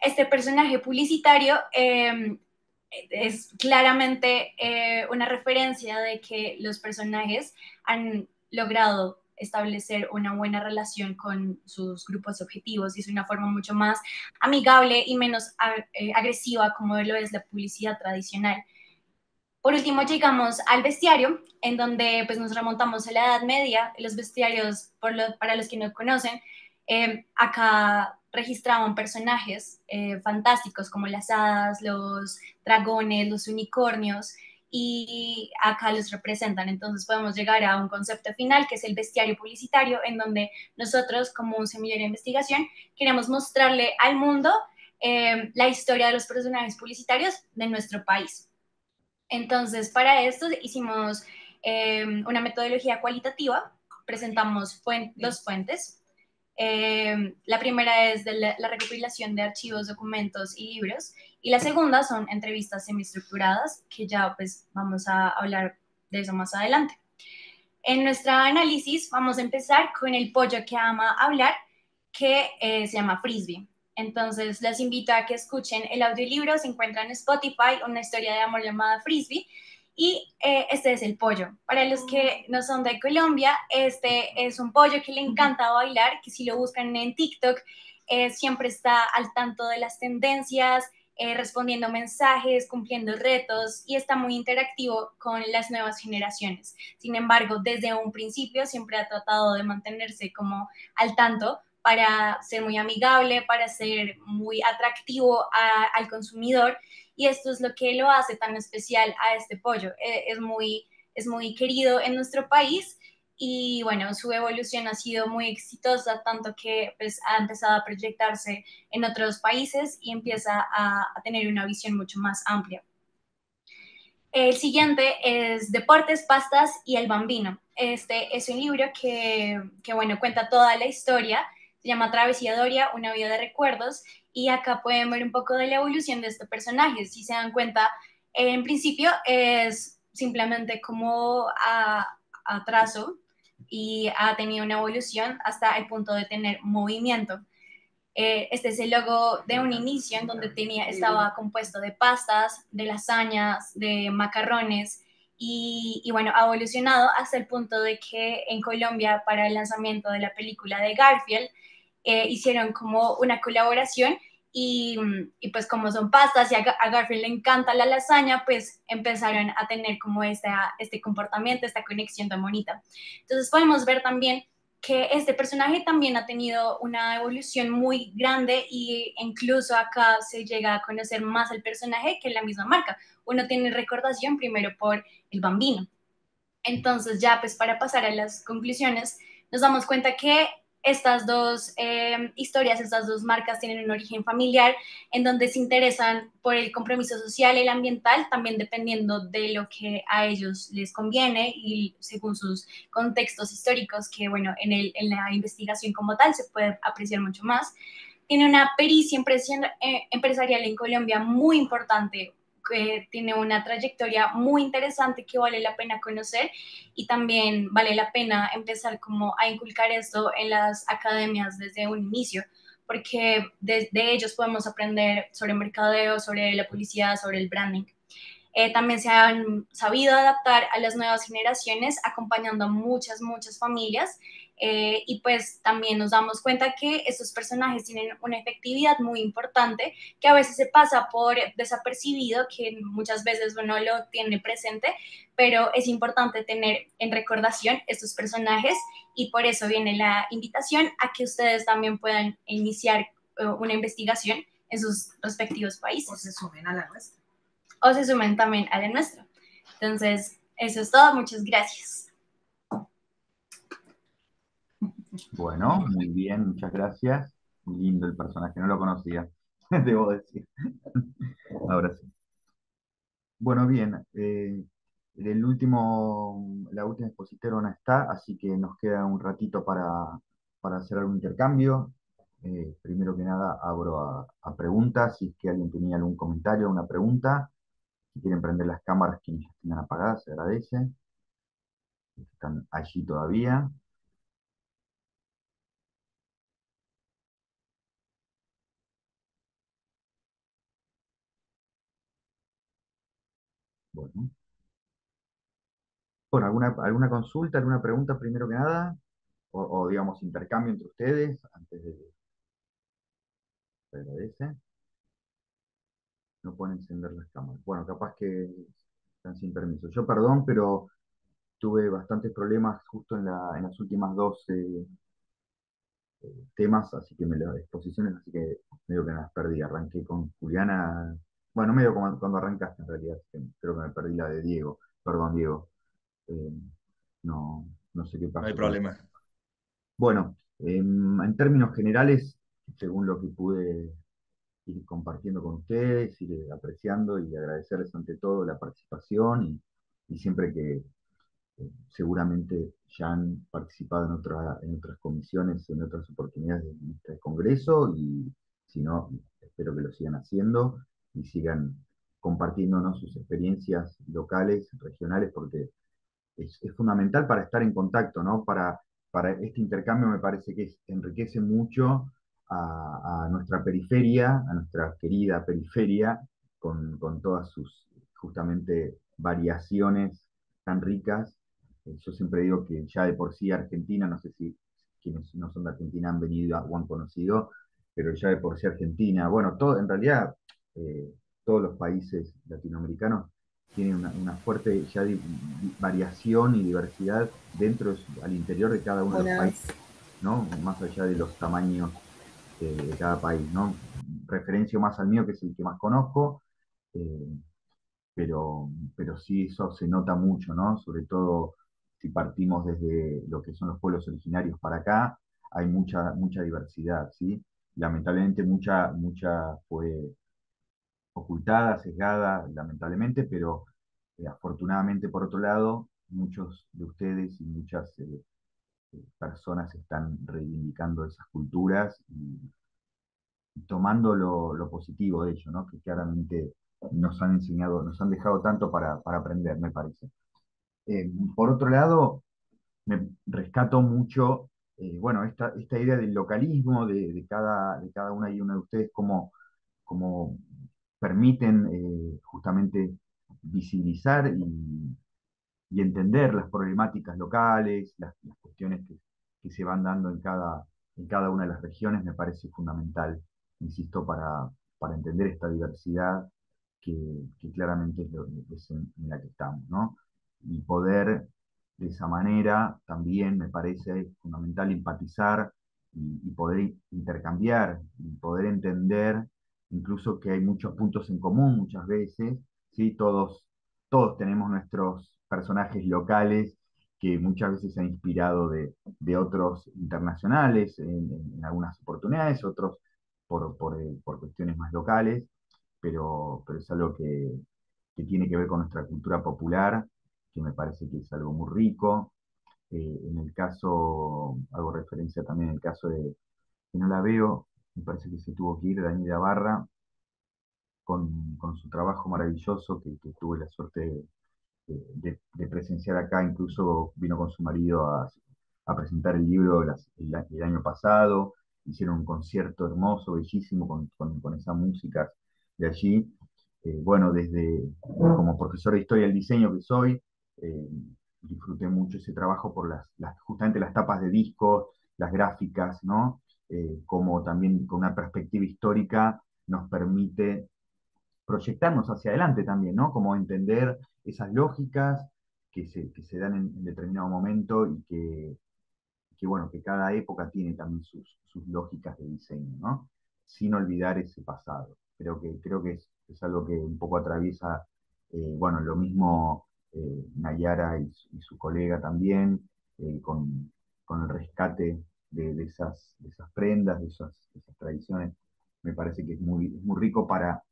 Este personaje publicitario es claramente una referencia de que los personajes han logrado establecer una buena relación con sus grupos objetivos y es una forma mucho más amigable y menos agresiva como lo es la publicidad tradicional. Por último, llegamos al bestiario, en donde pues, nos remontamos a la Edad Media. Los bestiarios, para los que no conocen, acá registraban personajes fantásticos como las hadas, los dragones, los unicornios, y acá los representan. Entonces podemos llegar a un concepto final, que es el bestiario publicitario, en donde nosotros, como un semillero de investigación, queremos mostrarle al mundo la historia de los personajes publicitarios de nuestro país. Entonces, para esto hicimos una metodología cualitativa, presentamos 2 fuentes. La primera es de la recopilación de archivos, documentos y libros, y la segunda son entrevistas semiestructuradas, que ya pues vamos a hablar de eso más adelante. En nuestro análisis vamos a empezar con el pollo que ama hablar, que se llama Frisbee. Entonces, les invito a que escuchen el audiolibro, se encuentra en Spotify, una historia de amor llamada Frisbee, y este es el pollo. Para los que no son de Colombia, este es un pollo que le encanta bailar, que si lo buscan en TikTok, siempre está al tanto de las tendencias, respondiendo mensajes, cumpliendo retos, y está muy interactivo con las nuevas generaciones. Sin embargo, desde un principio siempre ha tratado de mantenerse como al tanto, para ser muy amigable, para ser muy atractivo al consumidor, y esto es lo que lo hace tan especial a este pollo. Es muy querido en nuestro país y bueno, su evolución ha sido muy exitosa, tanto que pues, ha empezado a proyectarse en otros países y empieza a tener una visión mucho más amplia. El siguiente es Deportes, Pastas y el Bambino. Este es un libro que bueno, cuenta toda la historia. Se llama Travesía Doria, una vida de recuerdos, y acá pueden ver un poco de la evolución de este personaje. Si se dan cuenta, en principio es simplemente como atraso y ha tenido una evolución hasta el punto de tener movimiento. Este es el logo de un inicio en donde estaba compuesto de pastas, de lasañas, de macarrones, y bueno, ha evolucionado hasta el punto de que en Colombia, para el lanzamiento de la película de Garfield, hicieron como una colaboración y pues como son pastas y a Garfield le encanta la lasaña, pues empezaron a tener como este comportamiento, esta conexión tan bonita. Entonces podemos ver también que este personaje también ha tenido una evolución muy grande y incluso acá se llega a conocer más el personaje que la misma marca. Uno tiene recordación primero por el Bambino. Entonces ya pues para pasar a las conclusiones, nos damos cuenta que estas dos historias, estas dos marcas tienen un origen familiar en donde se interesan por el compromiso social y el ambiental, también dependiendo de lo que a ellos les conviene y según sus contextos históricos, que bueno, en la investigación como tal se puede apreciar mucho más. Tiene una pericia empresarial en Colombia muy importante, que tiene una trayectoria muy interesante que vale la pena conocer y también vale la pena empezar como a inculcar esto en las academias desde un inicio, porque de ellos podemos aprender sobre mercadeo, sobre la publicidad, sobre el branding. También se han sabido adaptar a las nuevas generaciones, acompañando a muchas, muchas familias. Y pues también nos damos cuenta que estos personajes tienen una efectividad muy importante que a veces se pasa por desapercibido, que muchas veces uno lo tiene presente, pero es importante tener en recordación estos personajes y por eso viene la invitación a que ustedes también puedan iniciar una investigación en sus respectivos países. O se sumen a la nuestra. O se sumen también a la nuestra. Entonces, eso es todo. Muchas gracias. Bueno, muy bien, muchas gracias. Muy lindo el personaje, no lo conocía, debo decir. Ahora sí. Bueno, bien, la última expositora no está, así que nos queda un ratito para hacer algún intercambio. Primero que nada, abro a preguntas, si es que alguien tenía algún comentario, una pregunta. Si quieren prender las cámaras, quienes las tengan apagadas, se agradece. Están allí todavía. Bueno. Bueno, ¿alguna consulta, alguna pregunta primero que nada? Digamos, intercambio entre ustedes antes de... Se agradece. No pueden encender las cámaras. Bueno, capaz que están sin permiso. Yo perdón, pero tuve bastantes problemas justo en las últimas dos temas, así que exposiciones, así que medio que me las perdí. Arranqué con Juliana, bueno, medio como cuando arrancaste en realidad, así que creo que me perdí la de Diego. Perdón, Diego. Eh, no sé qué pasó. No hay problema. Bueno, en términos generales, según lo que pude ir compartiendo con ustedes, ir apreciando y agradecerles ante todo la participación y siempre que seguramente ya han participado en otras comisiones, en otras oportunidades de este congreso y si no, espero que lo sigan haciendo y sigan compartiéndonos sus experiencias locales, regionales, porque es fundamental para estar en contacto, ¿no? Para este intercambio me parece que enriquece mucho a nuestra periferia, a nuestra querida periferia, con todas sus justamente variaciones tan ricas. Yo siempre digo que ya de por sí Argentina, no sé si quienes no son de Argentina han venido o han conocido, pero ya de por sí Argentina, bueno, todo, en realidad todos los países latinoamericanos tienen una fuerte ya variación y diversidad al interior de cada uno de los países, ¿no? Más allá de los tamaños de cada país, ¿no? Referencio más al mío, que es el que más conozco, eh, pero sí eso se nota mucho, ¿no? Sobre todo si partimos desde lo que son los pueblos originarios para acá, hay mucha diversidad, ¿sí? Lamentablemente mucha fue ocultada, sesgada, lamentablemente, pero afortunadamente, por otro lado, muchos de ustedes y muchas personas están reivindicando esas culturas y tomando lo positivo de ello, ¿no? Que claramente nos han enseñado, nos han dejado tanto para aprender, me parece. Por otro lado, me rescato mucho, bueno, esta idea del localismo de cada una y una de ustedes, cómo permiten justamente visibilizar y entender las problemáticas locales, las cuestiones que se van dando en cada una de las regiones, me parece fundamental, insisto, para entender esta diversidad que claramente es en la que estamos, ¿no? Y poder de esa manera también me parece fundamental empatizar y poder intercambiar y poder entender incluso que hay muchos puntos en común muchas veces, ¿sí? Todos tenemos nuestros personajes locales que muchas veces se han inspirado de otros internacionales en algunas oportunidades, otros por cuestiones más locales, pero es algo que tiene que ver con nuestra cultura popular, que me parece que es algo muy rico. En el caso, hago referencia también en el caso de, que no la veo, me parece que se tuvo que ir Daniela Barra con su trabajo maravilloso que tuve la suerte de presenciar acá, incluso vino con su marido a presentar el libro el año pasado, hicieron un concierto hermoso, bellísimo, con esa música de allí. Bueno, como profesor de historia del diseño que soy, eh, disfruté mucho ese trabajo por justamente las tapas de discos, las gráficas, ¿no? Como también con una perspectiva histórica nos permite proyectarnos hacia adelante también, ¿no? Como entender esas lógicas que se dan en determinado momento y bueno, que cada época tiene también sus lógicas de diseño, ¿no? Sin olvidar ese pasado. Creo que es algo que un poco atraviesa, bueno, lo mismo Nayara y su colega también, con el rescate de esas prendas, de esas tradiciones. Me parece que es muy rico para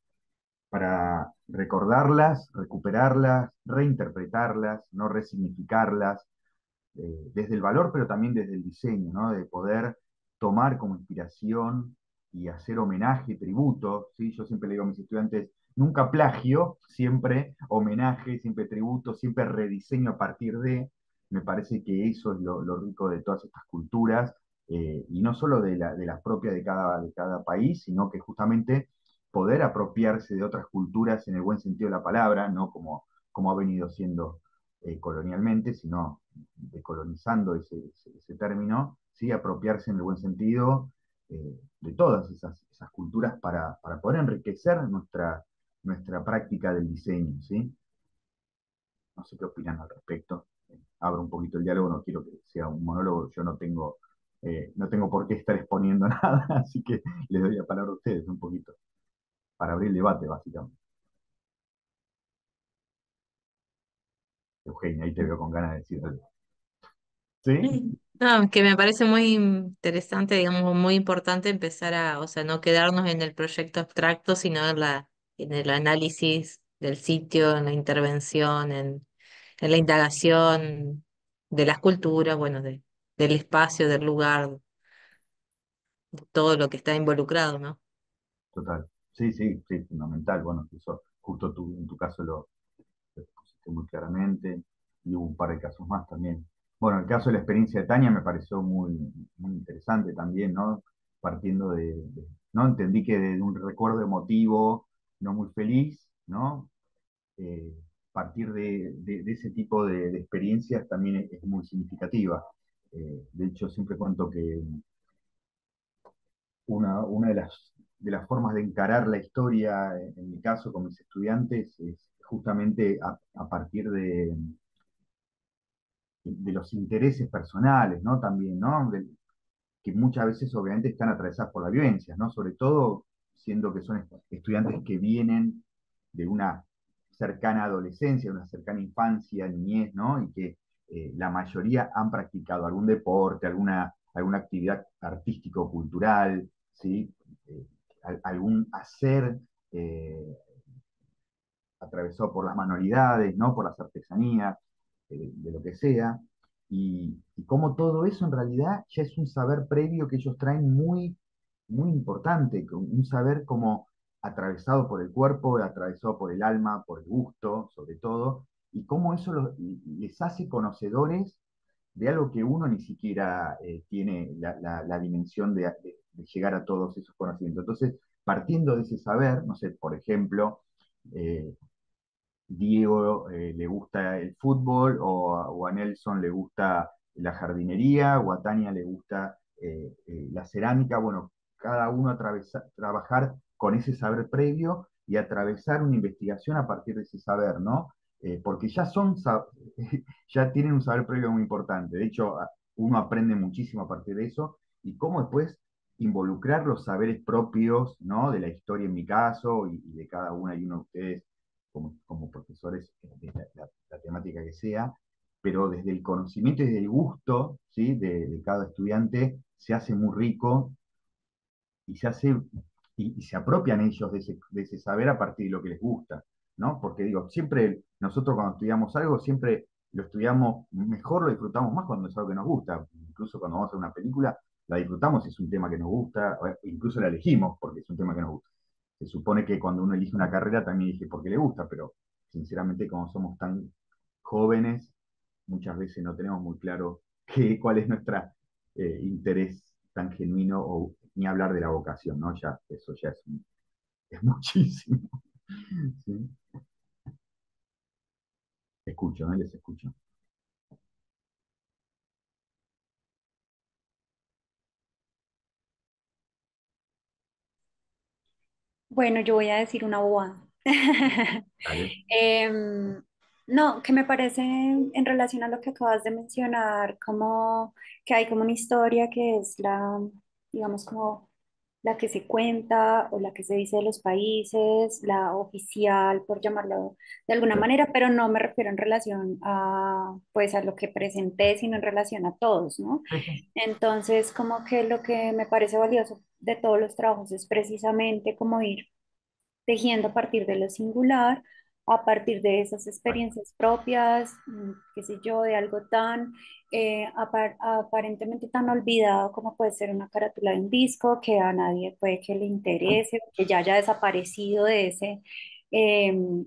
recordarlas, recuperarlas, reinterpretarlas, no resignificarlas, desde el valor, pero también desde el diseño, ¿no? De poder tomar como inspiración y hacer homenaje, tributo, ¿sí? Yo siempre le digo a mis estudiantes, nunca plagio, siempre homenaje, siempre tributo, siempre rediseño a partir de, me parece que eso es lo rico de todas estas culturas, y no solo de las propias de cada país, sino que justamente poder apropiarse de otras culturas en el buen sentido de la palabra, no como ha venido siendo colonialmente, sino decolonizando ese término, ¿sí? Apropiarse en el buen sentido de todas esas culturas para poder enriquecer nuestra práctica del diseño, ¿sí? No sé qué opinan al respecto. Abro un poquito el diálogo, no quiero que sea un monólogo, yo no tengo por qué estar exponiendo nada, así que les doy la palabra a ustedes un poquito, para abrir el debate, básicamente. Eugenia, ahí te veo con ganas de decir algo. ¿Sí? No, que me parece muy interesante, digamos, muy importante empezar o sea, no quedarnos en el proyecto abstracto, sino en el análisis del sitio, en la intervención, en la indagación de las culturas, bueno, del espacio, del lugar, de todo lo que está involucrado, ¿no? Total. Sí, sí, sí, fundamental. Bueno, eso justo tú, en tu caso lo expusiste muy claramente, y hubo un par de casos más también. Bueno, el caso de la experiencia de Tania me pareció muy interesante también, ¿no? Partiendo ¿no? Entendí que de un recuerdo emotivo, no muy feliz, ¿no? Eh, Partir de ese tipo de experiencias también es muy significativa. De hecho, siempre cuento que una de las formas de encarar la historia, en mi caso con mis estudiantes, es justamente a partir de los intereses personales, ¿no? También, ¿no? Que muchas veces obviamente están atravesadas por la vivencia, ¿no? Sobre todo siendo que son estudiantes que vienen de una cercana adolescencia, de una cercana infancia, niñez, ¿no? Y que la mayoría han practicado algún deporte, alguna actividad artístico-cultural, ¿sí? Algún hacer eh, atravesado por las manualidades, ¿no? Por las artesanías, de lo que sea, y cómo todo eso en realidad ya es un saber previo que ellos traen muy, muy importante, un saber como atravesado por el cuerpo, atravesado por el alma, por el gusto, sobre todo, y cómo eso les hace conocedores de algo que uno ni siquiera tiene la dimensión de llegar a todos esos conocimientos. Entonces, partiendo de ese saber, no sé, por ejemplo, eh, Diego le gusta el fútbol, o a Nelson le gusta la jardinería, o a Tania le gusta la cerámica. Bueno, cada uno trabajar con ese saber previo y atravesar una investigación a partir de ese saber, ¿no? Porque ya son ya tienen un saber previo muy importante. De hecho, uno aprende muchísimo a partir de eso y cómo después involucrar los saberes propios, ¿no? De la historia en mi caso y de cada una y uno de ustedes como profesores de la temática que sea, pero desde el conocimiento y desde el gusto, ¿sí? De cada estudiante se hace muy rico y se hace, y se apropian ellos de ese saber a partir de lo que les gusta, ¿no? Porque digo, siempre nosotros cuando estudiamos algo, siempre lo estudiamos mejor, lo disfrutamos más cuando es algo que nos gusta. Incluso cuando vamos a ver una película, la disfrutamos si es un tema que nos gusta, o incluso la elegimos porque es un tema que nos gusta. Se supone que cuando uno elige una carrera también elige porque le gusta, pero sinceramente como somos tan jóvenes, muchas veces no tenemos muy claro cuál es nuestro interés tan genuino, o ni hablar de la vocación, ¿no? Ya, eso ya es muchísimo. ¿Sí? Escucho, ¿no? Les escucho. Bueno, yo voy a decir una bobada. Dale. No, que me parece en relación a lo que acabas de mencionar, como que hay como una historia que es la, digamos, como la que se cuenta o la que se dice de los países, la oficial, por llamarlo de alguna manera, pero no me refiero en relación a, pues, a lo que presenté, sino en relación a todos, ¿no? Entonces, como que lo que me parece valioso de todos los trabajos es precisamente como ir tejiendo a partir de lo singular, a partir de esas experiencias propias, qué sé yo, de algo tan aparentemente tan olvidado como puede ser una carátula de un disco, que a nadie puede que le interese, que ya haya desaparecido de ese, de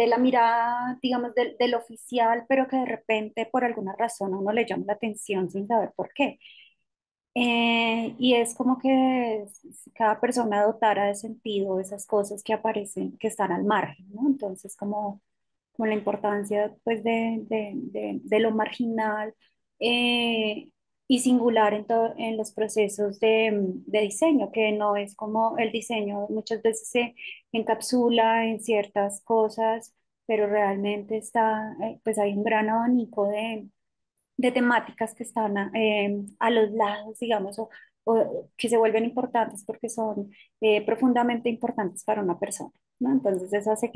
la mirada, digamos, del oficial, pero que de repente por alguna razón a uno le llama la atención sin saber por qué. Y es como que cada persona dotara de sentido esas cosas que aparecen, que están al margen, ¿no? Entonces, como la importancia, pues, de lo marginal eh, y singular en los procesos de diseño, que no es como el diseño muchas veces se encapsula en ciertas cosas, pero realmente está, pues hay un gran abanico de temáticas que están a los lados, digamos, o que se vuelven importantes porque son profundamente importantes para una persona, ¿no? Entonces eso hace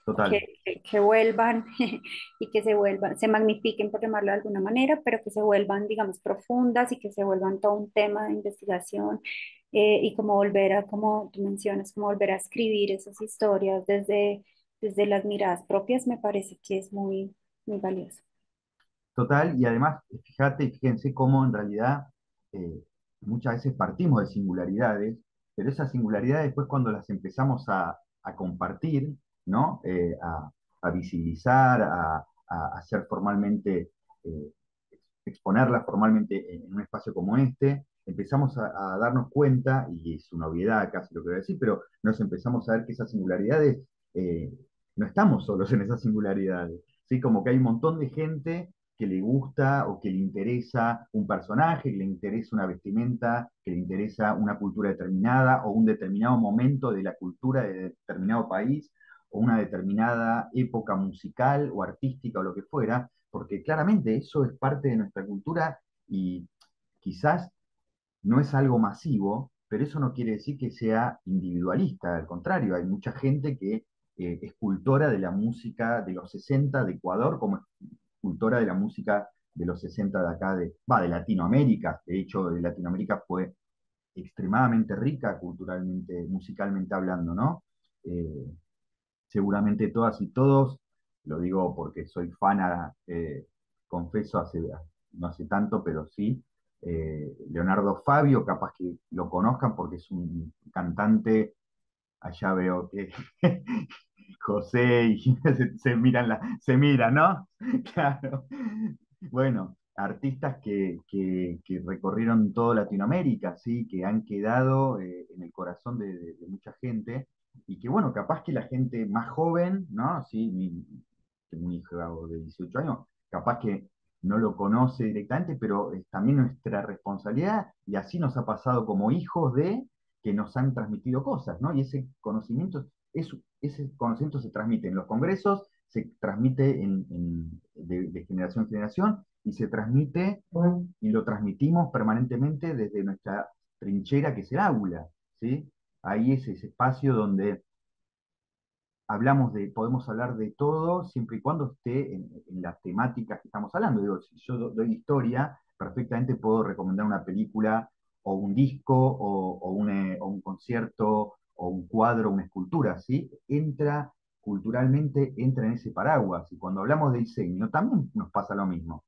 Total. que vuelvan y que se vuelvan, se magnifiquen, por llamarlo de alguna manera, pero que se vuelvan, digamos, profundas y que se vuelvan todo un tema de investigación y como volver a, como tú mencionas, como volver a escribir esas historias desde las miradas propias, me parece que es muy, muy valioso. Total, y además, fíjense cómo en realidad eh, muchas veces partimos de singularidades, pero esas singularidades después cuando las empezamos a compartir, ¿no? A visibilizar, a hacer formalmente, eh, exponerlas formalmente en un espacio como este, empezamos a darnos cuenta, y es una obviedad casi lo que voy a decir, pero nos empezamos a ver que esas singularidades, no estamos solos en esas singularidades, ¿sí? Como que hay un montón de gente que le gusta o que le interesa un personaje, que le interesa una vestimenta, que le interesa una cultura determinada o un determinado momento de la cultura de determinado país o una determinada época musical o artística o lo que fuera, porque claramente eso es parte de nuestra cultura y quizás no es algo masivo, pero eso no quiere decir que sea individualista, al contrario, hay mucha gente que es cultora de la música de los 60 de Ecuador, como cultora de la música de los 60 de acá, de Latinoamérica. De hecho, de Latinoamérica fue extremadamente rica culturalmente, musicalmente hablando, ¿no? Eh, Seguramente todas y todos, lo digo porque soy fana, confeso, no hace tanto, pero sí, Leonardo Fabio, capaz que lo conozcan porque es un cantante, allá veo que José y se miran, ¿no? Claro. Bueno, artistas que recorrieron toda Latinoamérica, ¿sí? Que han quedado en el corazón de mucha gente y que, bueno, capaz que la gente más joven, ¿no? Sí, tengo un hijo de 18 años, capaz que no lo conoce directamente, pero es también nuestra responsabilidad y así nos ha pasado como hijos de que nos han transmitido cosas, ¿no? Y ese conocimiento se transmite en los congresos, se transmite de generación en generación y se transmite y lo transmitimos permanentemente desde nuestra trinchera que es el aula, ¿sí? Ahí es ese espacio donde podemos hablar de todo siempre y cuando esté en las temáticas que estamos hablando. Digo, si yo doy historia, perfectamente puedo recomendar una película o un disco o un concierto o un cuadro, una escultura, ¿sí? Culturalmente entra en ese paraguas. Y cuando hablamos de diseño, también nos pasa lo mismo.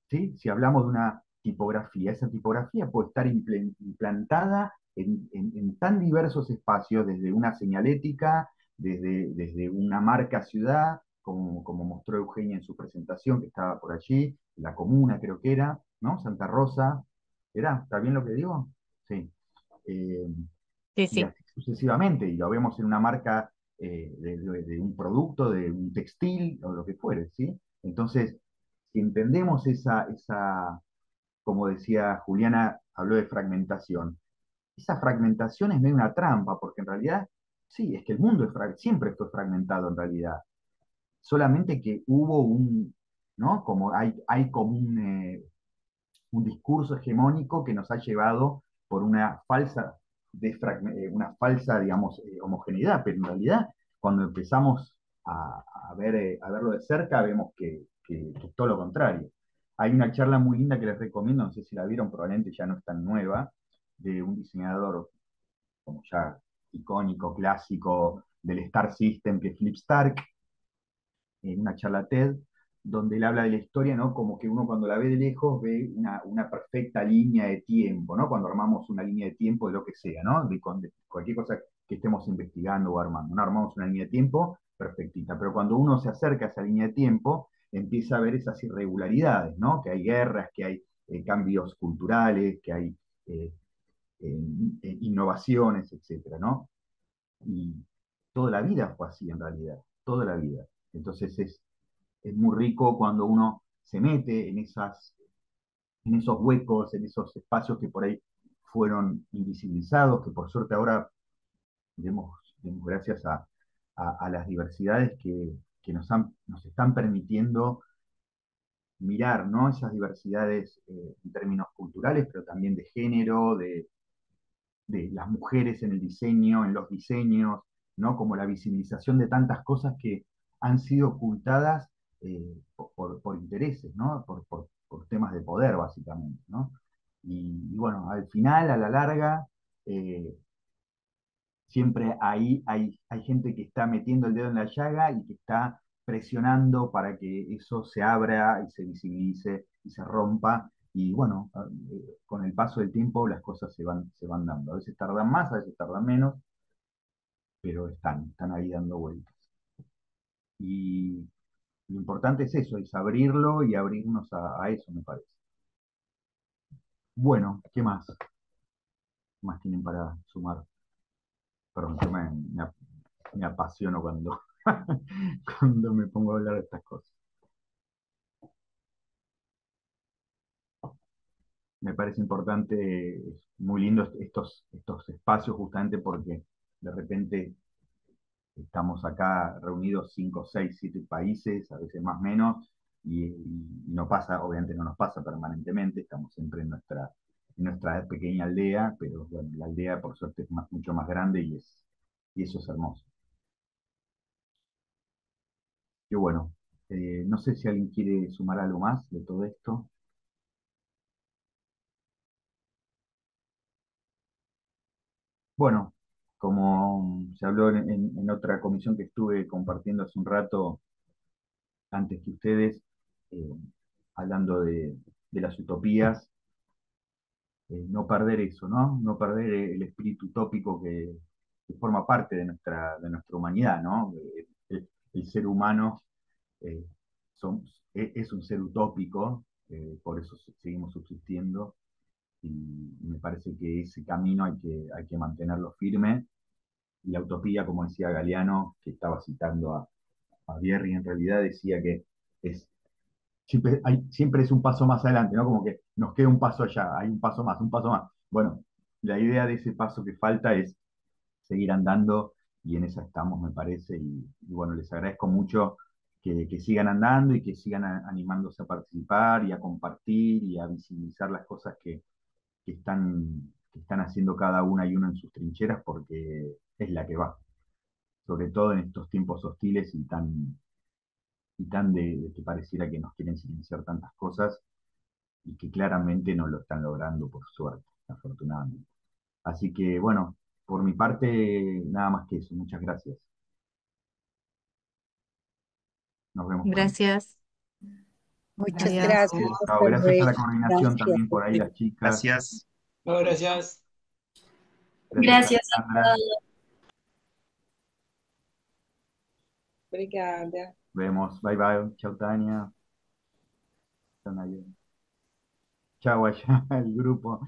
¿Sí? Si hablamos de una tipografía, esa tipografía puede estar implantada en tan diversos espacios, desde una señalética, desde una marca ciudad, como mostró Eugenia en su presentación, que estaba por allí, la comuna creo que era, ¿no? Santa Rosa, ¿está bien lo que digo? Sí. Sí, Y sí. así sucesivamente, y lo vemos en una marca de un producto, de un textil o lo que fuere, ¿sí? Entonces, si entendemos como decía Juliana, habló de fragmentación, esa fragmentación es medio una trampa, porque en realidad, sí, es que el mundo siempre fue fragmentado en realidad, solamente que hubo ¿no? Como hay como un discurso hegemónico que nos ha llevado por una falsa, digamos, homogeneidad, pero en realidad, cuando empezamos a verlo de cerca, vemos que es todo lo contrario. Hay una charla muy linda que les recomiendo, no sé si la vieron, probablemente ya no es tan nueva, de un diseñador como ya icónico, clásico del Star System, que es Flip Stark, en una charla TED, donde él habla de la historia, ¿no? Como que uno cuando la ve de lejos ve una perfecta línea de tiempo, ¿no? Cuando armamos una línea de tiempo de lo que sea, ¿no? De cualquier cosa que estemos investigando o armando, ¿no? Armamos una línea de tiempo perfectita, pero cuando uno se acerca a esa línea de tiempo, empieza a ver esas irregularidades, ¿no? Que hay guerras, que hay cambios culturales, que hay eh, innovaciones, etcétera, ¿no? Y toda la vida fue así en realidad, toda la vida. Entonces es muy rico cuando uno se mete en esos huecos, en esos espacios que por ahí fueron invisibilizados, que por suerte ahora demos gracias a las diversidades que nos están permitiendo mirar, ¿no? Esas diversidades en términos culturales, pero también de género, de las mujeres en el diseño, en los diseños, ¿no? Como la visibilización de tantas cosas que han sido ocultadas por intereses, ¿no? Por temas de poder, básicamente, ¿no? Y bueno, al final, a la larga, eh, siempre ahí hay gente que está metiendo el dedo en la llaga y que está presionando para que eso se abra y se visibilice y se rompa. Y bueno, con el paso del tiempo las cosas se van dando. A veces tardan más, a veces tardan menos, pero están ahí dando vueltas. Y lo importante es eso, es abrirlo y abrirnos a eso, me parece. Bueno, ¿qué más? ¿Qué más tienen para sumar? Perdón, yo me apasiono cuando me pongo a hablar de estas cosas. Me parece importante, es muy lindo estos espacios justamente porque de repente estamos acá reunidos 5, 6, 7 países, a veces más o menos, y no pasa, obviamente no nos pasa permanentemente, estamos siempre en nuestra pequeña aldea, pero bueno, la aldea por suerte es mucho más grande y eso es hermoso. Y bueno, no sé si alguien quiere sumar algo más de todo esto. Bueno, como se habló en otra comisión que estuve compartiendo hace un rato, antes que ustedes, eh, hablando de las utopías, no perder eso, ¿no? No perder el espíritu utópico que forma parte de nuestra humanidad, ¿no? El ser humano eh, es un ser utópico, por eso seguimos subsistiendo, y me parece que ese camino hay que mantenerlo firme. Y la utopía, como decía Galeano, que estaba citando a Bierri, en realidad decía que es, siempre es un paso más adelante, ¿no? Como que nos queda un paso allá, hay un paso más, un paso más. Bueno, la idea de ese paso que falta es seguir andando y en esa estamos, me parece. Y bueno, les agradezco mucho que sigan andando y que sigan animándose a participar y a compartir y a visibilizar las cosas que están haciendo cada una y uno en sus trincheras, porque es la que va, sobre todo en estos tiempos hostiles y tan de que pareciera que nos quieren silenciar tantas cosas y que claramente no lo están logrando, por suerte, afortunadamente. Así que bueno, por mi parte, nada más que eso. Muchas gracias. Nos vemos pronto. Gracias. Muchas Adiós. gracias. Chao, Hasta gracias a la luego. coordinación Gracias. también por ahí, las chicas. Gracias. No, gracias. Gracias a Alejandra. todos. Obrigada. Vemos. Bye bye. Chao, Tania. Chao, Nadia. Chao allá, el grupo.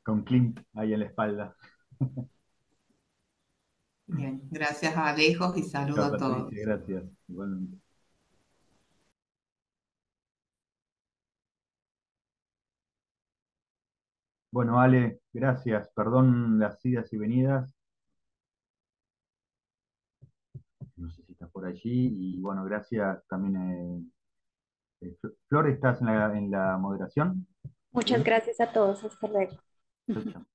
Con Clint ahí en la espalda. Bien, gracias a Alejo y Chao, saludo a todos. Patricia, gracias. Igualmente. Bueno, Ale, gracias. Perdón las idas y venidas. No sé si estás por allí. Y bueno, gracias también. Flor, ¿estás en la moderación? Muchas ¿Sí? gracias a todos. Hasta luego. Chao, chao.